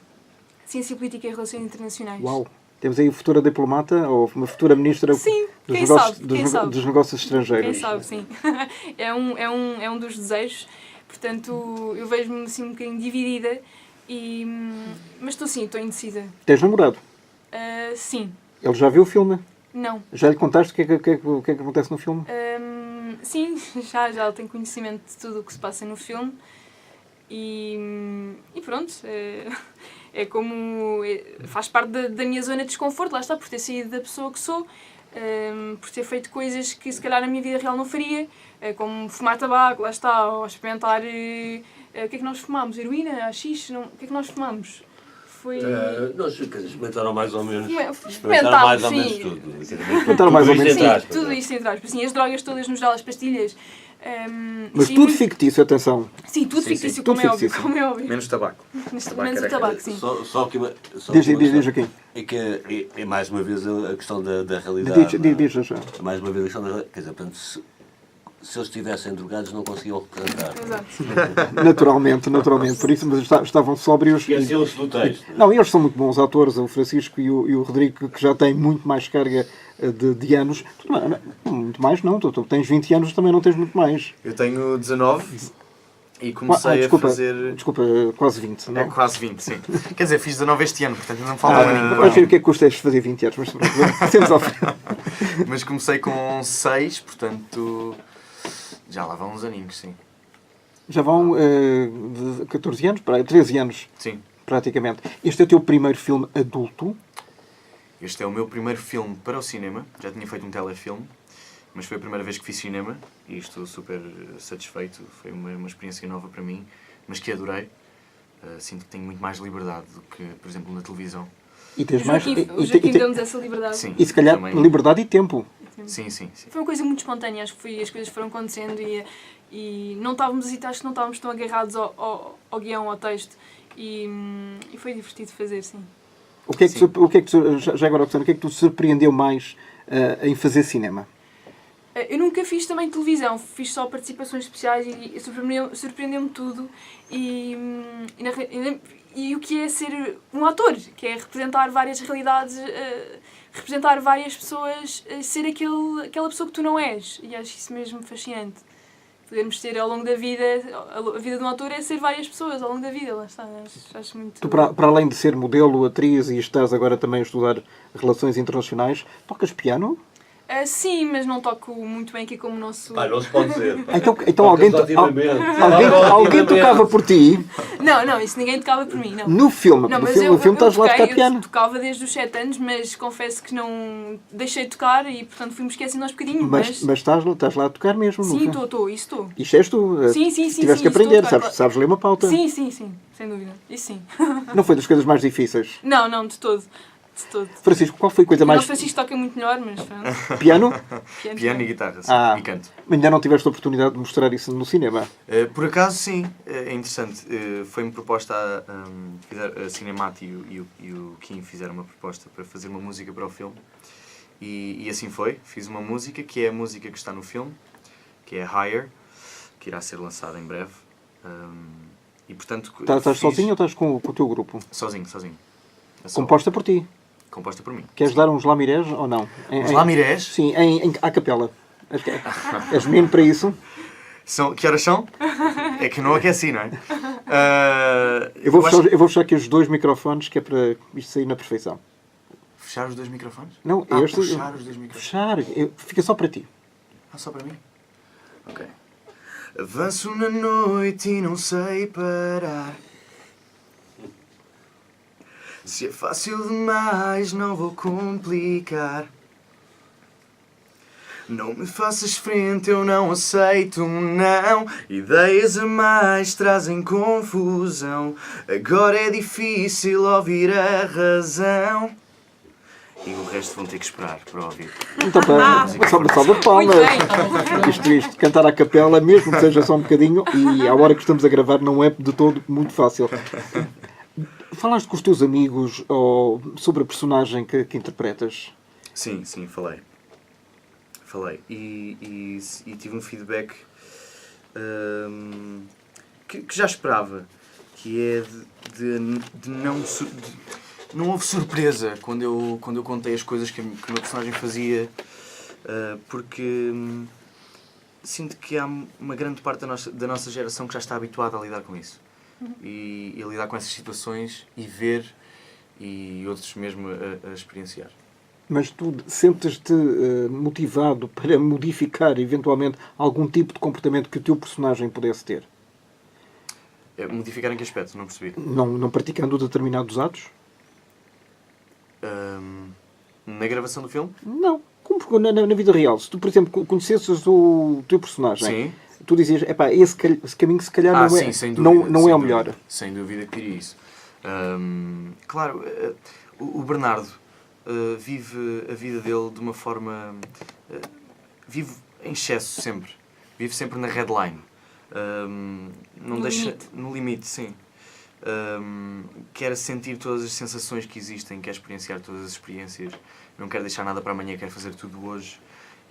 Ciência Política e Relações Internacionais. Uau! Temos aí uma futura diplomata ou uma futura ministra Sim, dos, quem negócios, sabe, quem sabe. dos negócios estrangeiros. Quem sabe, sim. é um dos desejos. Portanto, eu vejo-me assim um bocadinho dividida. Mas estou indecisa. Tens namorado? Sim. Ele já viu o filme? Não. Já lhe contaste o que é que acontece no filme? Sim, já tenho conhecimento de tudo o que se passa no filme. E pronto. Faz parte da minha zona de desconforto, lá está, por ter saído da pessoa que sou, por ter feito coisas que se calhar na minha vida real não faria, como fumar tabaco, lá está, ou experimentar... o que é que nós fumámos? Heroína? Haxixe? O que é que nós fumámos? Foi... Nós experimentaram mais ou menos. Experimentámos, mais ou menos sim. tudo. Experimentaram mais ou menos Tudo isto entre Sim, aspas, tudo isto entre aspas. Sim, as drogas todas no geral, as pastilhas. Mas sim, tudo fictício, atenção. Sim, tudo Sim, fictício, sim. Tudo como é óbvio. fictício. Como é óbvio. Menos tabaco. Neste Tabaco momento o era tabaco, sim. Só que uma Diz, questão Joaquim. é que é mais uma vez a questão da realidade. Diz já. É mais uma vez a questão da realidade. Quer dizer, portanto, se eles estivessem drogados não conseguiam representar. Exato. Naturalmente. Por isso, mas estavam sóbrios. Esqueciam-se do texto. Não, eles são muito bons atores, o Francisco e o Rodrigo, que já têm muito mais carga de anos. Muito mais não, tu tens 20 anos, também não tens muito mais. Eu tenho 19 e comecei a fazer... Desculpa, quase 20, não? É quase 20, sim. Quer dizer, fiz 19 este ano, portanto não me falta muito. Vais ver o que é que custa fazer 20 anos, mas temos ao final. Mas comecei com 6, portanto... Já lá vão uns aninhos, sim. Já vão 14 anos, 13 anos, Sim. praticamente. Este é o teu primeiro filme adulto? Este é o meu primeiro filme para o cinema. Já tinha feito um telefilme, mas foi a primeira vez que fiz cinema e estou super satisfeito. Foi uma experiência nova para mim, mas que adorei. Sinto que tenho muito mais liberdade do que, por exemplo, na televisão. E tens mais... O Joaquim deu-nos essa liberdade. Sim. E se calhar também. liberdade e tempo. Sim. Foi uma coisa muito espontânea, acho que as coisas foram acontecendo e não estávamos acho que não estávamos tão agarrados ao guião, ao texto e foi divertido fazer, sim. O que é que já agora, Oxana, o que é que tu surpreendeu mais em fazer cinema? Eu nunca fiz também televisão, fiz só participações especiais e surpreendeu-me tudo e o que é ser um ator, que é representar várias realidades, representar várias pessoas, ser aquela pessoa que tu não és. E acho isso mesmo fascinante. Podermos ser ao longo da vida, a vida de um ator é ser várias pessoas ao longo da vida, lá está. Acho muito... Tu, para além de ser modelo, atriz e estás agora também a estudar relações internacionais, tocas piano? Sim, mas não toco muito bem aqui como o nosso... Não se pode dizer. Então alguém tocava por ti? Não, isso ninguém tocava por mim, não. No filme? Não, No mas filme estás lá a tocar piano? Eu tocava desde os 7 anos, mas confesso que não deixei de tocar e, portanto, fui-me esquecendo aos bocadinhos. Mas estás lá a tocar mesmo? Sim, estou. Isto és tu? Sim. Tiveste que aprender, sabes ler uma pauta? Sim, sem dúvida. Isso sim. Não foi das coisas mais difíceis? Não, de todo. De todo. Francisco, qual foi a coisa O mais... Francisco toca muito melhor, mas pronto. Piano? Piano e guitarra, sim. E canto. Ainda não tiveste a oportunidade de mostrar isso no cinema? Por acaso, sim. É interessante. Foi-me proposta a Cinemati e o Kim fizeram uma proposta para fazer uma música para o filme. E assim foi. Fiz uma música, que é a música que está no filme, que é Higher, que irá ser lançada em breve. E, portanto, Estás sozinho ou estás com o teu grupo? Sozinho. Composta por ti. Composta por mim. Queres dar uns lamirés ou não? Os lamirés? Sim, à capela. És menino para isso? Que horas são? É que eu não aqueci, não é? Eu vou fechar aqui os 2 microfones, que é para isto sair na perfeição. Fechar os 2 microfones? Não, puxar os 2 microfones. Fechar, fica só para ti. Só para mim? Ok. Avanço na noite e não sei parar. Se é fácil demais, não vou complicar. Não me faças frente, eu não aceito, não. Ideias a mais trazem confusão. Agora é difícil ouvir a razão. E o resto vão ter que esperar para ouvir. Então, uma salva de palmas. Isto, cantar à capela, mesmo que seja só um bocadinho, e à hora que estamos a gravar não é de todo muito fácil. Falaste com os teus amigos sobre a personagem que interpretas? Sim, falei. E tive um feedback que já esperava, que é de não houve surpresa quando eu contei as coisas que o meu personagem fazia, porque sinto que há uma grande parte da nossa geração que já está habituada a lidar com isso. E a lidar com essas situações e ver, e outros mesmo a experienciar. Mas tu sentes-te motivado para modificar eventualmente algum tipo de comportamento que o teu personagem pudesse ter? Modificar em que aspecto? Não percebi. Não praticando determinados atos? Na gravação do filme? Não. Como na vida real. Se tu, por exemplo, conhecesses o teu personagem, sim, tu dizias, esse caminho se calhar não, sim, sem dúvida, não é o melhor. Sem dúvida que diria isso. Claro, o Bernardo vive a vida dele de uma forma... vive em excesso sempre. Vive sempre na red line. Não deixa... No limite, sim. Quer sentir todas as sensações que existem, quer experienciar todas as experiências, não quer deixar nada para amanhã, quer fazer tudo hoje.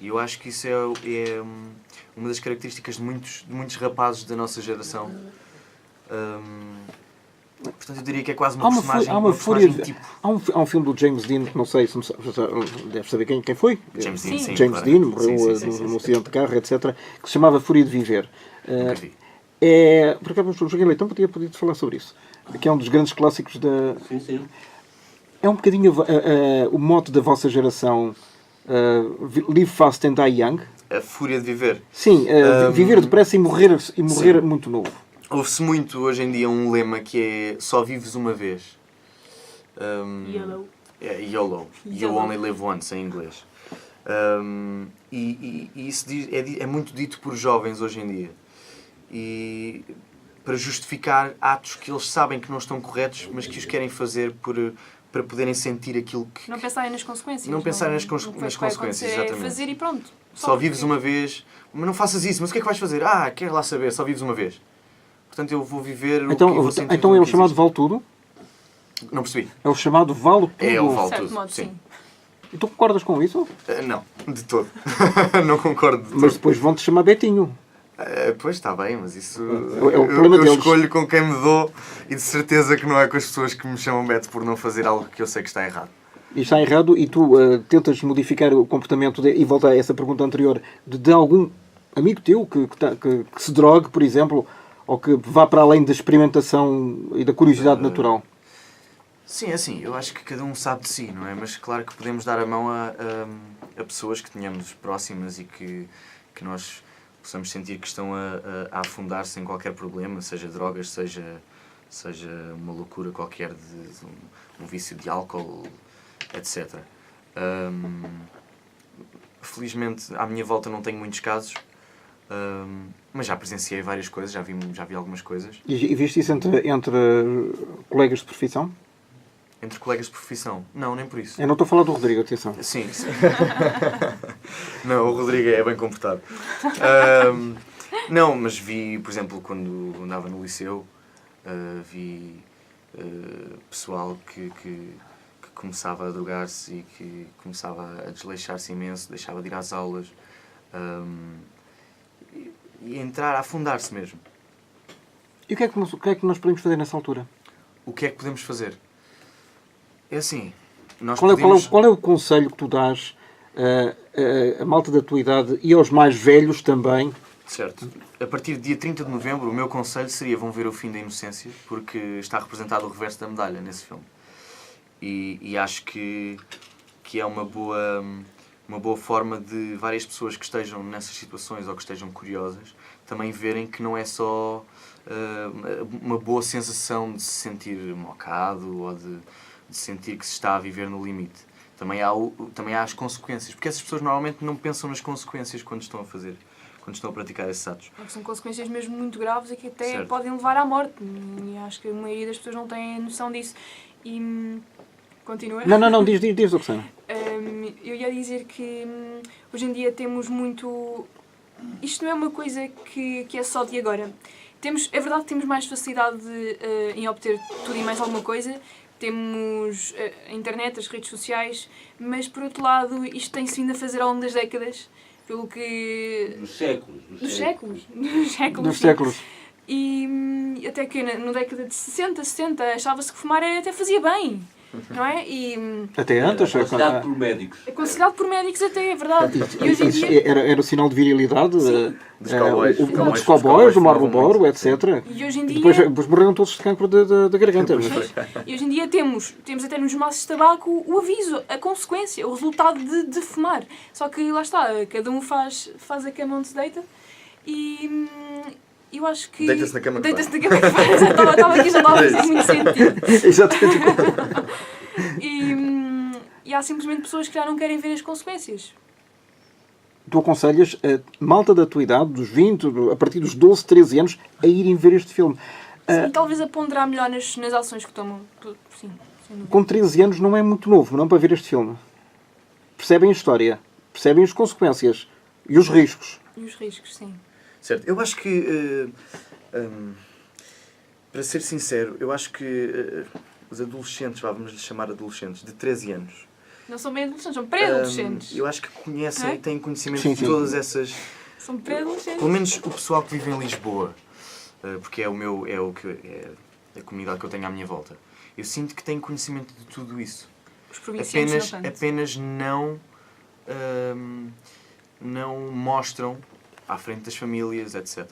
E eu acho que isso é uma das características de muitos rapazes da nossa geração. Portanto, eu diria que é quase uma personagem tipo. Há um filme do James Dean, que não sei se deve saber quem foi. James Dean, sim, James claro. Dean, morreu no acidente de carro, etc., que se chamava Fúria de Viver. Nunca vi. Por acaso, o Joaquim Leitão podia-te falar sobre isso. Que é um dos grandes clássicos da... Sim. É um bocadinho o mote da vossa geração, Live Fast and Die Young. A fúria de viver. Sim, viver depressa e morrer muito novo. Ouve-se muito hoje em dia um lema que é só vives uma vez. YOLO. YOLO. You only live once, em inglês. E isso é muito dito por jovens hoje em dia. E para justificar atos que eles sabem que não estão corretos, mas que os querem fazer para poderem sentir aquilo que... Não pensarem nas consequências. Não pensarem nas consequências, exatamente. É fazer e pronto. Só vives uma vez, mas não faças isso, mas o que é que vais fazer? Quero lá saber, só vives uma vez. Portanto, eu vou viver o que eu vou sentir. Então é o chamado vale tudo? Não percebi. É o chamado vale tudo? É o vale certo tudo, modo, sim. E tu concordas com isso? Não, de todo. Não concordo de todo. Mas depois vão-te chamar Betinho. Pois está bem, mas isso É o problema deles. Eu escolho com quem me dou e de certeza que não é com as pessoas que me chamam Beto por não fazer algo que eu sei que está errado. E está errado e tu tentas modificar o comportamento e volta a essa pergunta anterior de algum amigo teu que se drogue, por exemplo, ou que vá para além da experimentação e da curiosidade natural? Sim, é assim, eu acho que cada um sabe de si, não é? Mas claro que podemos dar a mão a pessoas que tenhamos próximas e que nós possamos sentir que estão a afundar-se em qualquer problema, seja drogas, seja uma loucura qualquer de um vício de álcool, etc. Felizmente, à minha volta não tenho muitos casos, mas já presenciei várias coisas, já vi algumas coisas. E viste isso entre colegas de profissão? entre colegas de profissão. Não, nem por isso. Eu não estou a falar do Rodrigo, atenção. Sim, sim. Não, o Rodrigo é bem comportado. Não, mas vi, por exemplo, quando andava no liceu, vi pessoal que começava a drogar-se e que começava a desleixar-se imenso, deixava de ir às aulas e entrar, a afundar-se mesmo. E o que é que nós podemos fazer nessa altura? O que é que podemos fazer? É assim, nós Qual podemos... é o conselho que tu dás a malta da tua idade e aos mais velhos também? Certo. A partir do dia 30 de novembro, o meu conselho seria vão ver O Fim da Inocência, porque está representado o reverso da medalha nesse filme. E acho que é uma boa forma de várias pessoas que estejam nessas situações ou que estejam curiosas também verem que não é só uma boa sensação de se sentir mocado ou de sentir que se está a viver no limite. Também há as consequências, porque essas pessoas normalmente não pensam nas consequências quando estão a praticar esses atos. Porque são consequências mesmo muito graves e que até Certo. podem levar à morte. E acho que a maioria das pessoas não tem noção disso. E continua? Não, diz, Roxana. Eu ia dizer que hoje em dia temos muito... Isto não é uma coisa que é só de agora. É verdade que temos mais facilidade em obter tudo e mais alguma coisa. Temos a internet, as redes sociais, mas por outro lado isto tem-se vindo a fazer ao longo das décadas, pelo que... Dos séculos. Dos séculos. E até que na década de 60, 70 achava-se que fumar até fazia bem, não é? E Até antes. Aconselhado por médicos. aconselhado por médicos até, é verdade. E hoje em dia... Era o sinal de virilidade. Dos cowboys. Dos cowboys, do Marlboro, etc. E hoje em dia... Depois morreram todos de cancro da garganta. E hoje em dia temos até nos maços de tabaco o aviso, a consequência, o resultado de fumar. Só que lá está, cada um faz a cama onde se deita e eu acho que... Deita-se na cama que Deita-se na cama que faz. Estava aqui, já estava a fazer muito sentido. Exatamente. E há simplesmente pessoas que já não querem ver as consequências. Tu aconselhas a malta da tua idade, dos 20, a partir dos 12, 13 anos, a irem ver este filme. Sim, talvez a ponderar melhor nas ações que tomam. Sim, sem dúvida. Com 13 anos não é muito novo, não, para ver este filme. Percebem a história, percebem as consequências e os riscos. E os riscos, sim. Certo. Eu acho que, para ser sincero, eu acho que os adolescentes, vamos lhes chamar adolescentes, de 13 anos, Não são bem adolescentes, são pré-adolescentes. eu acho que conhecem, É? têm conhecimento Sim, de sim. todas essas... São pré-adolescentes. Pelo menos o pessoal que vive em Lisboa, porque é a comunidade que eu tenho à minha volta. Eu sinto que têm conhecimento de tudo isso. Os provincianos Apenas não mostram à frente das famílias, etc.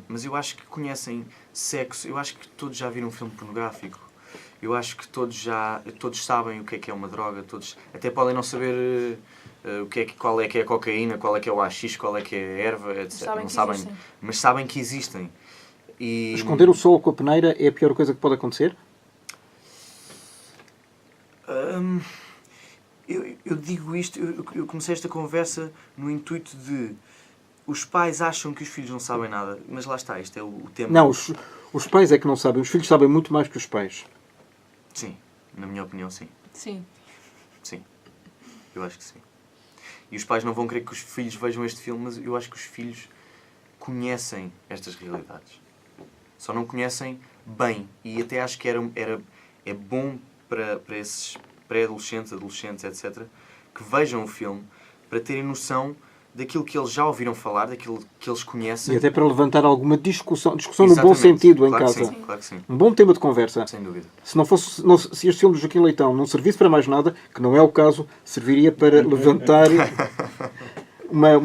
Mas eu acho que conhecem sexo. Eu acho que todos já viram um filme pornográfico. Eu acho que todos sabem o que é uma droga. Todos até podem não saber qual é que é a cocaína, qual é que é o haxixe, qual é que é a erva, etc. Não sabem, mas sabem que existem. E... Esconder o sol com a peneira é a pior coisa que pode acontecer? Eu digo isto, eu comecei esta conversa no intuito de os pais acham que os filhos não sabem nada, mas lá está, isto é o tema. Não, os pais é que não sabem. Os filhos sabem muito mais que os pais. Sim, na minha opinião, sim. Sim. Sim, eu acho que sim. E os pais não vão querer que os filhos vejam este filme, mas eu acho que os filhos conhecem estas realidades. Só não conhecem bem. E até acho que é bom para esses pré-adolescentes, adolescentes, etc., que vejam o filme para terem noção daquilo que eles já ouviram falar, daquilo que eles conhecem. E até para levantar alguma discussão no bom Exatamente. sentido em Claro casa. Que sim, claro que sim. Um bom tema de conversa. Sem dúvida. Se este filme do Joaquim Leitão não servisse para mais nada, que não é o caso, serviria para levantar uma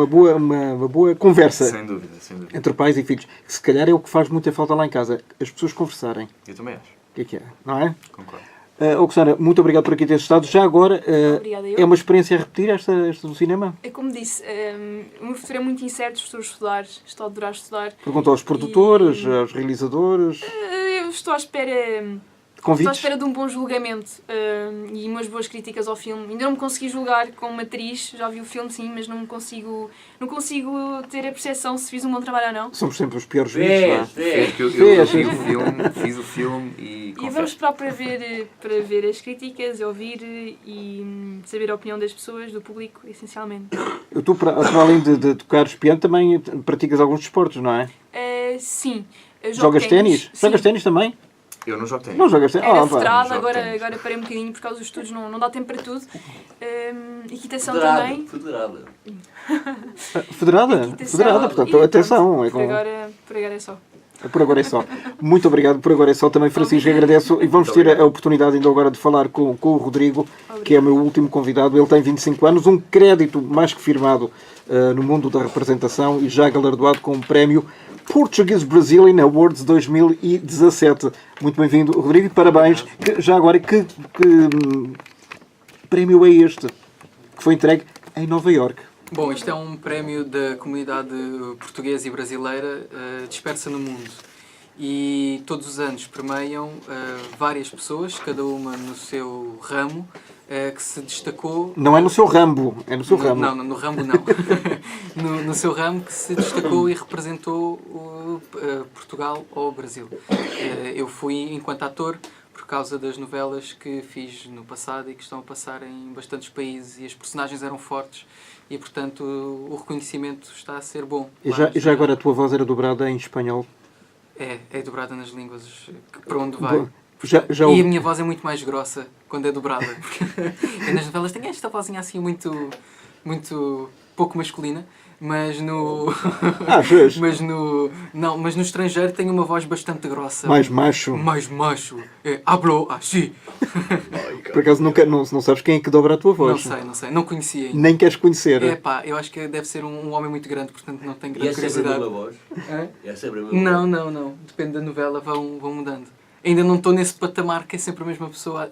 boa conversa Sem dúvida, sem dúvida. entre pais e filhos. Que se calhar é o que faz muita falta lá em casa. As pessoas conversarem. Eu também acho. O que é? Não é? Concordo. Oxana, muito obrigado por aqui ter estado. Já agora, Obrigada, eu. é uma experiência a repetir esta do cinema? É como disse, o meu futuro é muito incerto, estou a estudar, estou a adorar estudar. Pergunta aos produtores, aos realizadores, Eu estou à espera... Estou à convites? espera de um bom julgamento e umas boas críticas ao filme. Ainda não me consegui julgar como atriz, já vi o filme sim, mas não consigo ter a percepção se fiz um bom trabalho ou não. Somos sempre os piores juízes, não é? Vês. Eu Fez. fiz o filme e E confere. vamos esperar para ver as críticas, ouvir e saber a opinião das pessoas, do público, essencialmente. Tu, para além de tocares piano, também praticas alguns desportos, não é? Sim. Eu jogo Jogas ténis? Sim. Jogas ténis também? Eu não jogo ténis. Não jogas ténis? Era pá. federada, jogo agora ténis. parei um bocadinho por causa dos estudos, não dá tempo para tudo. Equitação também. Federada. Federada? Equitação. Federada, E portanto, pronto, atenção. É por agora é só. Por agora é só. Muito obrigado. Por agora é só também, Francisco. Agradeço. E vamos ter a oportunidade ainda agora de falar com o Rodrigo, que é o meu último convidado. Ele tem 25 anos, um crédito mais que firmado no mundo da representação e já galardoado com o prémio Portuguese Brazilian Awards 2017. Muito bem-vindo, Rodrigo, e parabéns. Já agora, que prémio é este que foi entregue em Nova Iorque? Bom, isto é um prémio da comunidade portuguesa e brasileira dispersa no mundo. E todos os anos premiam várias pessoas, cada uma no seu ramo, que se destacou... Não é no seu Rambo, é no seu ramo. Não, no ramo não. no seu ramo que se destacou e representou Portugal ou o Brasil. Eu fui enquanto ator por causa das novelas que fiz no passado e que estão a passar em bastantes países e as personagens eram fortes e, portanto, o reconhecimento está a ser bom. E já agora a tua voz era dobrada em espanhol? É dobrada nas línguas para onde vai. Já E a minha voz é muito mais grossa quando é dobrada. Porque eu nas novelas tenho esta vozinha assim muito pouco masculina, mas no... mas no estrangeiro tenho uma voz bastante grossa. Mais macho. Mais macho. Hablo assim. Por acaso não sabes quem é que dobra a tua voz? Não sei. Não conhecia ainda. Nem queres conhecer? Eu acho que deve ser um homem muito grande, portanto não tenho E grande é sempre a curiosidade. mesma voz? Hã? É sempre a mesma voz? Não. Depende da novela, vão mudando. Ainda não estou nesse patamar que é sempre a mesma pessoa.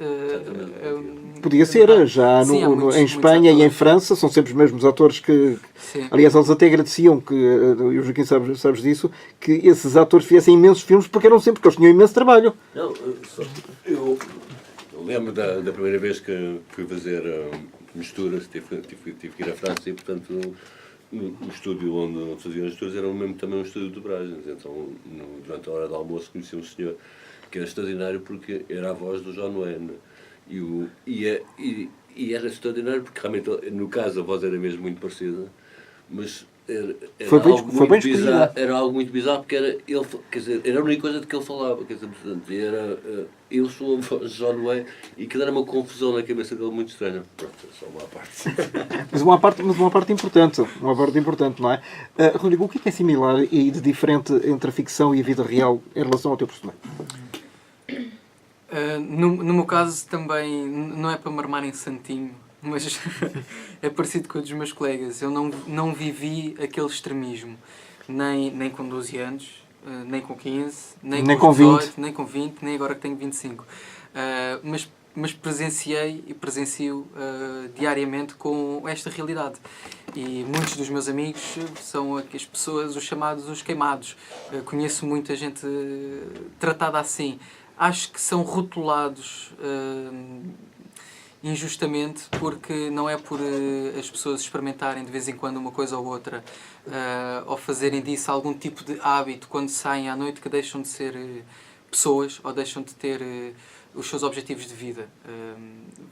Podia ser, já Sim, há muitos em Espanha e em atores. França são sempre os mesmos atores que... Sim. Aliás, eles até agradeciam, que, e o Joaquim sabes disso, que esses atores fizessem imensos filmes porque eles tinham imenso trabalho. Não, eu lembro da primeira vez que fui fazer misturas, tive que ir à França e, portanto, no estúdio onde faziam as misturas era mesmo também um estúdio de dobragens. Então, durante a hora do almoço, conheci um senhor que era extraordinário porque era a voz do John Wayne. E era extraordinário porque realmente, no caso, a voz era mesmo muito parecida, mas era algo muito bizarro porque era ele, quer dizer, era a única coisa de que ele falava, quer dizer, portanto, eu sou a voz de John Wayne e que era uma confusão na cabeça dele muito estranha. Pronto, é só uma parte. Mas uma parte importante, não é? Rodrigo, o que é similar e de diferente entre a ficção e a vida real em relação ao teu personagem? No meu caso também, não é para me armar em santinho, mas é parecido com o dos meus colegas. Eu não vivi aquele extremismo, nem com 12 anos, nem com 15, nem com 18, 20. nem com 20, nem agora que tenho 25. Mas presenciei e presencio diariamente com esta realidade. E muitos dos meus amigos são as pessoas, os chamados os queimados. Conheço muita gente tratada assim. Acho que são rotulados injustamente porque não é por as pessoas experimentarem de vez em quando uma coisa ou outra ou fazerem disso algum tipo de hábito quando saem à noite que deixam de ser pessoas ou deixam de ter os seus objetivos de vida.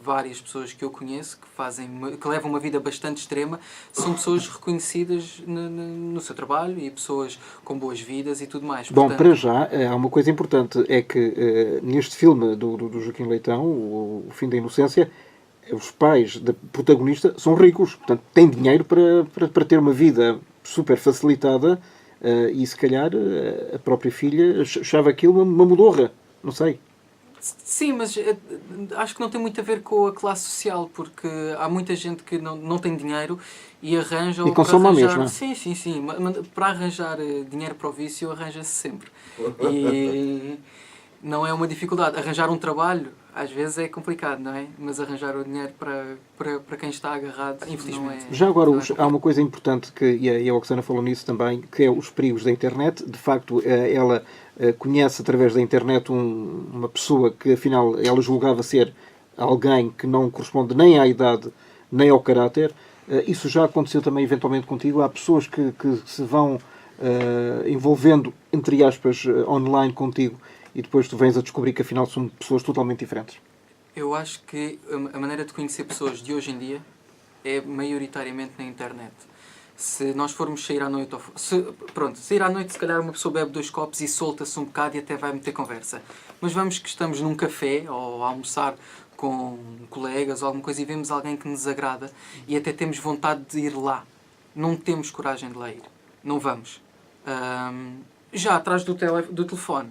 Várias pessoas que eu conheço que levam uma vida bastante extrema são pessoas reconhecidas no seu trabalho e pessoas com boas vidas e tudo mais. Bom, Portanto, para já, há uma coisa importante, é que neste filme do Joaquim Leitão, o Fim da Inocência, os pais da protagonista são ricos, portanto têm dinheiro para ter uma vida super facilitada e se calhar a própria filha achava aquilo uma modorra, não sei. sim, mas acho que não tem muito a ver com a classe social, porque há muita gente que não tem dinheiro e arranja... E consome a mesma. Sim. Para arranjar dinheiro para o vício, arranja-se sempre. E não é uma dificuldade. Arranjar um trabalho, às vezes, é complicado, não é? Mas arranjar o dinheiro para quem está agarrado, infelizmente... Já agora, há uma coisa importante, e a Oksana falou nisso também, que é os perigos da internet. De facto, ela conhece através da internet uma pessoa que afinal ela julgava ser alguém que não corresponde nem à idade nem ao caráter. Isso já aconteceu também eventualmente contigo? Há pessoas que se vão envolvendo, entre aspas, online contigo e depois tu vens a descobrir que afinal são pessoas totalmente diferentes? Eu acho que a maneira de conhecer pessoas de hoje em dia é maioritariamente na internet. Se nós formos sair à noite, sair à noite se calhar uma pessoa bebe 2 copos e solta-se um bocado e até vai meter conversa. Mas vamos que estamos num café ou a almoçar com colegas ou alguma coisa e vemos alguém que nos agrada e até temos vontade de ir lá. Não temos coragem de lá ir. Não vamos. Já atrás do telefone,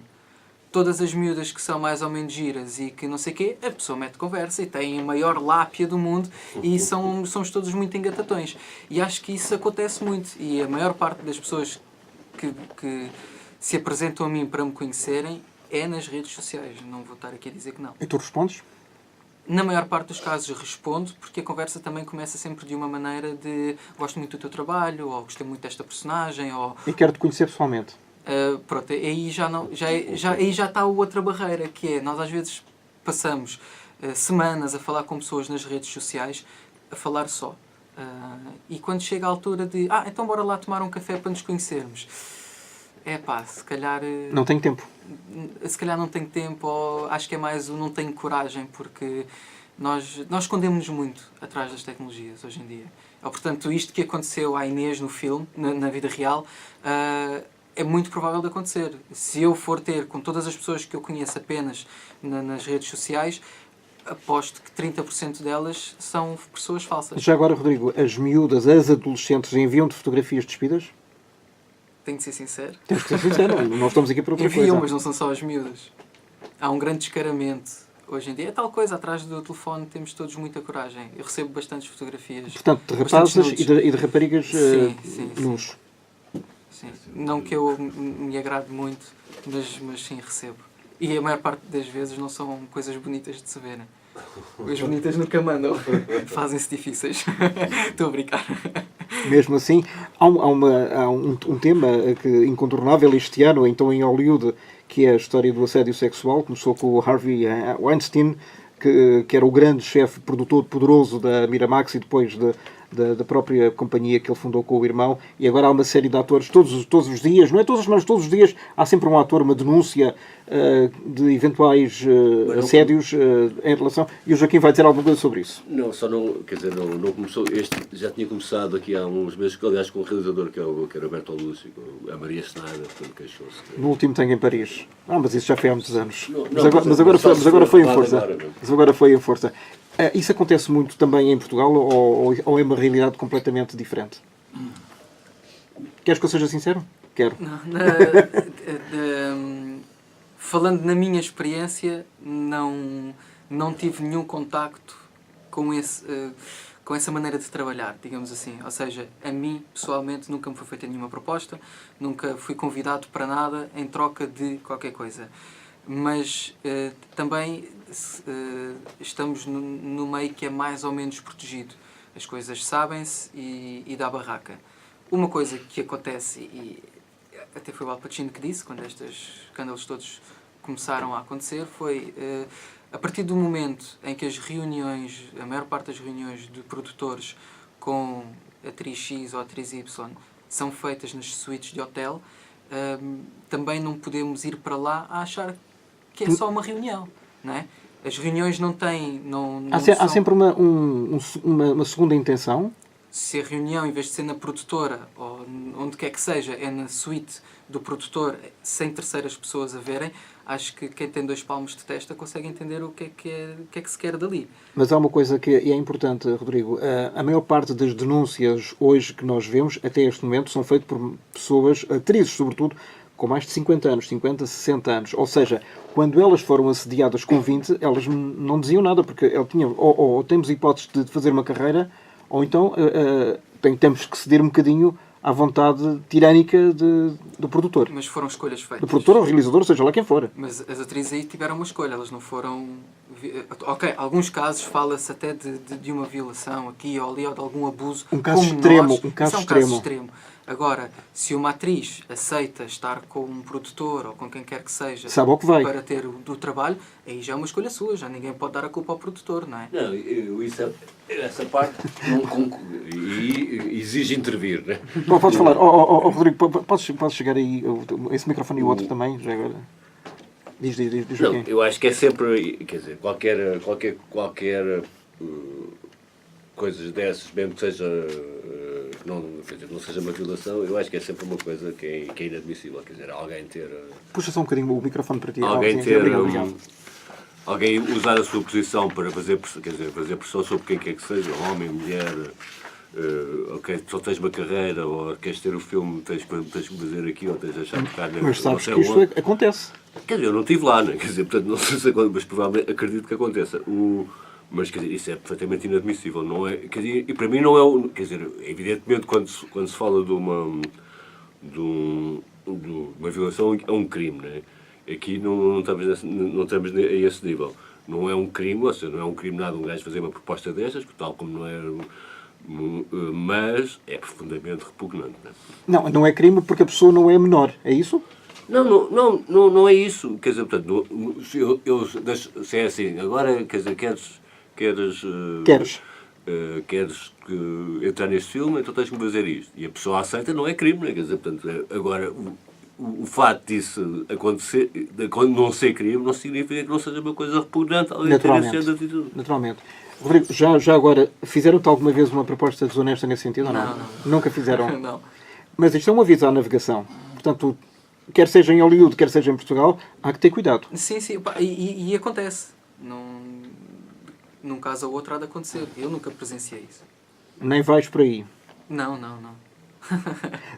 todas as miúdas que são mais ou menos giras e que não sei o quê, a pessoa mete conversa e tem a maior lápia do mundo e somos todos muito engatatões. E acho que isso acontece muito. E a maior parte das pessoas que se apresentam a mim para me conhecerem é nas redes sociais. Não vou estar aqui a dizer que não. E tu respondes? Na maior parte dos casos respondo, porque a conversa também começa sempre de uma maneira de gosto muito do teu trabalho, ou gostei muito desta personagem, ou... E quero-te conhecer pessoalmente. Pronto, aí já está a outra barreira, que é, nós às vezes passamos semanas a falar com pessoas nas redes sociais, a falar só. E quando chega a altura de, então bora lá tomar um café para nos conhecermos. Se calhar... Não tenho tempo. Se calhar não tenho tempo, ou acho que é mais o não tenho coragem, porque nós escondemos-nos muito atrás das tecnologias hoje em dia. Portanto, isto que aconteceu à Inês no filme, na vida real, é muito provável de acontecer. Se eu for ter com todas as pessoas que eu conheço apenas nas redes sociais, aposto que 30% delas são pessoas falsas. Já agora, Rodrigo, as miúdas, as adolescentes enviam-te fotografias despidas? Tenho de ser sincero. Tens que ser sincero, nós estamos aqui para outra Enviam, coisa. mas não são só as miúdas. Há um grande descaramento. Hoje em dia é tal coisa, atrás do telefone temos todos muita coragem. Eu recebo bastantes fotografias. Portanto, de rapazes e de raparigas sim. nus. Sim. Não que eu me agrade muito, mas sim, recebo. E a maior parte das vezes não são coisas bonitas de se verem. As bonitas nunca mandam. Fazem-se difíceis. Estou a brincar. Mesmo assim, há um tema incontornável este ano, então em Hollywood, que é a história do assédio sexual. Começou com o Harvey Weinstein, que era o grande chefe produtor poderoso da Miramax e depois da própria companhia que ele fundou com o irmão, e agora há uma série de atores todos os dias, não é todas as semanas, todos os dias há sempre um ator, uma denúncia de eventuais assédios em relação... E o Joaquim vai dizer alguma coisa sobre isso? Não, não começou. Este já tinha começado aqui há uns meses, aliás, com um realizador que era o Bertolucci, a Maria Senada, portanto, queixou-se. No último Tango em Paris. Mas isso já foi há muitos anos. Mas agora foi em força. Agora, Mas agora foi em força. Isso acontece muito também em Portugal ou é uma realidade completamente diferente? Queres que eu seja sincero? Quero. Falando na minha experiência, não tive nenhum contacto com essa maneira de trabalhar, digamos assim. Ou seja, a mim, pessoalmente, nunca me foi feita nenhuma proposta, nunca fui convidado para nada em troca de qualquer coisa. Mas também estamos no meio que é mais ou menos protegido. As coisas sabem-se e dá barraca. Uma coisa que acontece, e até foi o Al Pacino que disse, quando estes escândalos todos começaram a acontecer, foi a partir do momento em que as reuniões, a maior parte das reuniões de produtores com atriz X ou atriz Y são feitas nas suítes de hotel, também não podemos ir para lá a achar que é só uma reunião, não é? As reuniões não têm... Há sempre uma segunda intenção? Se a reunião, em vez de ser na produtora, ou onde quer que seja, é na suíte do produtor, sem terceiras pessoas a verem, acho que quem tem 2 palmos de testa consegue entender o que é que se quer dali. Mas há uma coisa que é importante, Rodrigo. A maior parte das denúncias hoje que nós vemos, até este momento, são feitas por pessoas, atrizes sobretudo, com mais de 50 anos, 50, 60 anos. Ou seja, quando elas foram assediadas com 20, elas não diziam nada, porque tinham, ou temos hipóteses de fazer uma carreira, ou então temos que ceder um bocadinho à vontade tirânica do produtor. Mas foram escolhas feitas. Do produtor ou realizador, seja lá quem for. Mas as atrizes aí tiveram uma escolha, elas não foram... Ok, alguns casos fala-se até de uma violação aqui ou ali, ou de algum abuso. Um caso extremo. Caso extremo. Agora, se uma atriz aceita estar com um produtor ou com quem quer que seja, sabe ao que vai, para ter do trabalho, aí já é uma escolha sua, já ninguém pode dar a culpa ao produtor, não é? Não, essa parte exige intervir, não é? Podes falar, Rodrigo, podes chegar aí, esse microfone e o outro também, já agora. Diz, Não, Joaquim. eu acho que é sempre, quer dizer, qualquer coisas dessas, mesmo que seja, quer dizer, não seja uma violação, eu acho que é sempre uma coisa que é inadmissível, quer dizer, alguém ter... Puxa só um bocadinho o microfone para ti. Alguém sim, ter... obrigado. Alguém usar a sua posição para fazer pressão sobre quem quer que seja, homem, mulher, ok, só tens uma carreira, ou queres ter o filme, tens que fazer aqui, ou tens de achar tocar na... Mas sabes não que sei isto onde. acontece. Quer dizer, eu não estive lá, né? Quer dizer, portanto, não sei se acontece, mas provavelmente acredito que aconteça. Mas, quer dizer, isso é perfeitamente inadmissível, não é? Quer dizer, e para mim não é... Quer dizer, evidentemente, quando se fala de uma violação, é um crime, não é? Aqui não estamos a esse nível. Não é um crime, ou seja, não é um crime nada um gajo fazer uma proposta destas, tal como não é... Mas é profundamente repugnante, não é? Não é crime porque a pessoa não é menor, é isso? Não é isso. Quer dizer, portanto, se é assim, agora, quer dizer, queres entrar neste filme, então tens que fazer isto. E a pessoa aceita, não é crime, não é? Quer dizer, portanto, agora, o facto disso acontecer, de não ser crime, não significa que não seja uma coisa repugnante ao ter esse género de atitude. Naturalmente. Rodrigo, já agora, fizeram-te alguma vez uma proposta desonesta nesse sentido ou não? Não. Nunca fizeram? Não. Mas isto é um aviso à navegação. Portanto, quer seja em Hollywood, quer seja em Portugal, há que ter cuidado. Sim, pá, e acontece. Num caso ou outro há de acontecer. Eu nunca presenciei isso. Nem vais por aí. Não.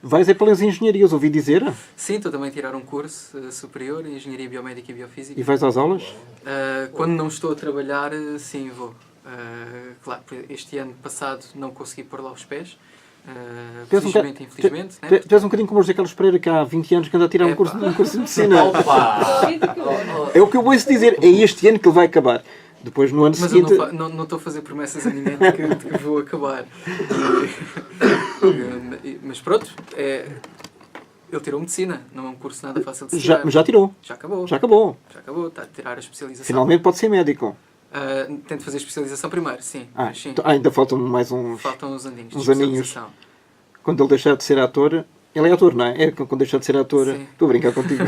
Vais é pelas engenharias, ouvi dizer? Sim, estou também a tirar um curso superior em Engenharia Biomédica e Biofísica. E vais às aulas? Quando não estou a trabalhar, sim, vou. Claro, este ano passado não consegui pôr lá os pés. Felizmente, infelizmente. Tu és um bocadinho como o José Carlos Pereira, que há 20 anos que anda a tirar um curso de medicina. É o que eu vou dizer. É este ano que ele vai acabar. Depois, no ano Mas seguinte... eu não estou a fazer promessas a ninguém de que vou acabar. Mas pronto, ele tirou medicina. Não é um curso nada fácil de se tirar. Já tirou. Já acabou. Já acabou. Está a tirar a especialização. Finalmente pode ser médico. Tento fazer a especialização primeiro, sim. Sim. Ainda faltam mais uns... Faltam uns aninhos de uns aninhos. especialização. Quando ele deixar de ser ator... Ele é ator, não é? Quando deixar de ser ator... Sim. Estou a brincar contigo.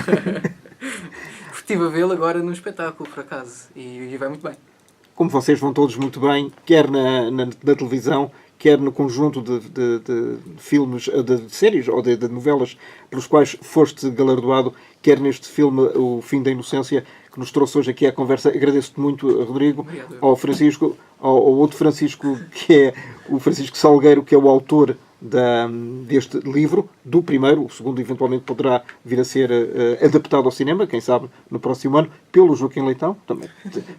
Estive a vê-lo agora num espetáculo, por acaso. E vai muito bem. Como vocês vão todos muito bem, quer na televisão, quer no conjunto de filmes, de séries ou de novelas pelos quais foste galardoado, quer neste filme O Fim da Inocência, que nos trouxe hoje aqui à conversa. Agradeço-te muito, Rodrigo, Obrigado. ao Francisco, ao outro Francisco, que é o Francisco Salgueiro, que é o autor deste livro, do primeiro. O segundo eventualmente poderá vir a ser adaptado ao cinema, quem sabe no próximo ano, pelo Joaquim Leitão, também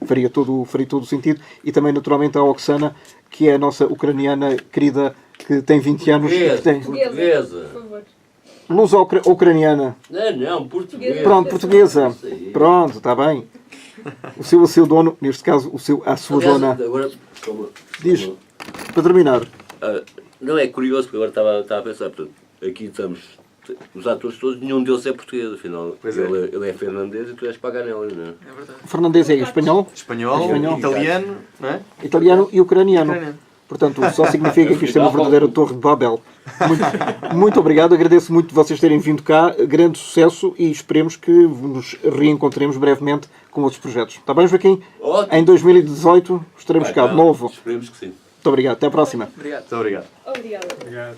faria todo o sentido, e também naturalmente à Oksana, que é a nossa ucraniana querida, que tem 20 anos. Portuguesa. Por favor. Luso-ucraniana. Não, portuguesa. Pronto, portuguesa. Pronto, está bem. O seu dono, neste caso, a sua dona. Agora, Diz, para terminar. Não, é curioso, porque agora estava a pensar, portanto, aqui estamos, os atores todos, nenhum deles é português, afinal. Ele é finlandês e tu és Paganelli, não é? É verdade. Fernandes é espanhol, Espanhol, italiano, não é? italiano e ucraniano. Portanto, só significa que isto é uma verdadeira torre de Babel. Muito obrigado, agradeço muito vocês terem vindo cá, grande sucesso e esperemos que nos reencontremos brevemente com outros projetos. Está bem, Joaquim? Ótimo. Em 2018 estaremos cá de novo. Esperemos que sim. Muito obrigado, até à próxima. Obrigado. Muito obrigado. Obrigada. Obrigado.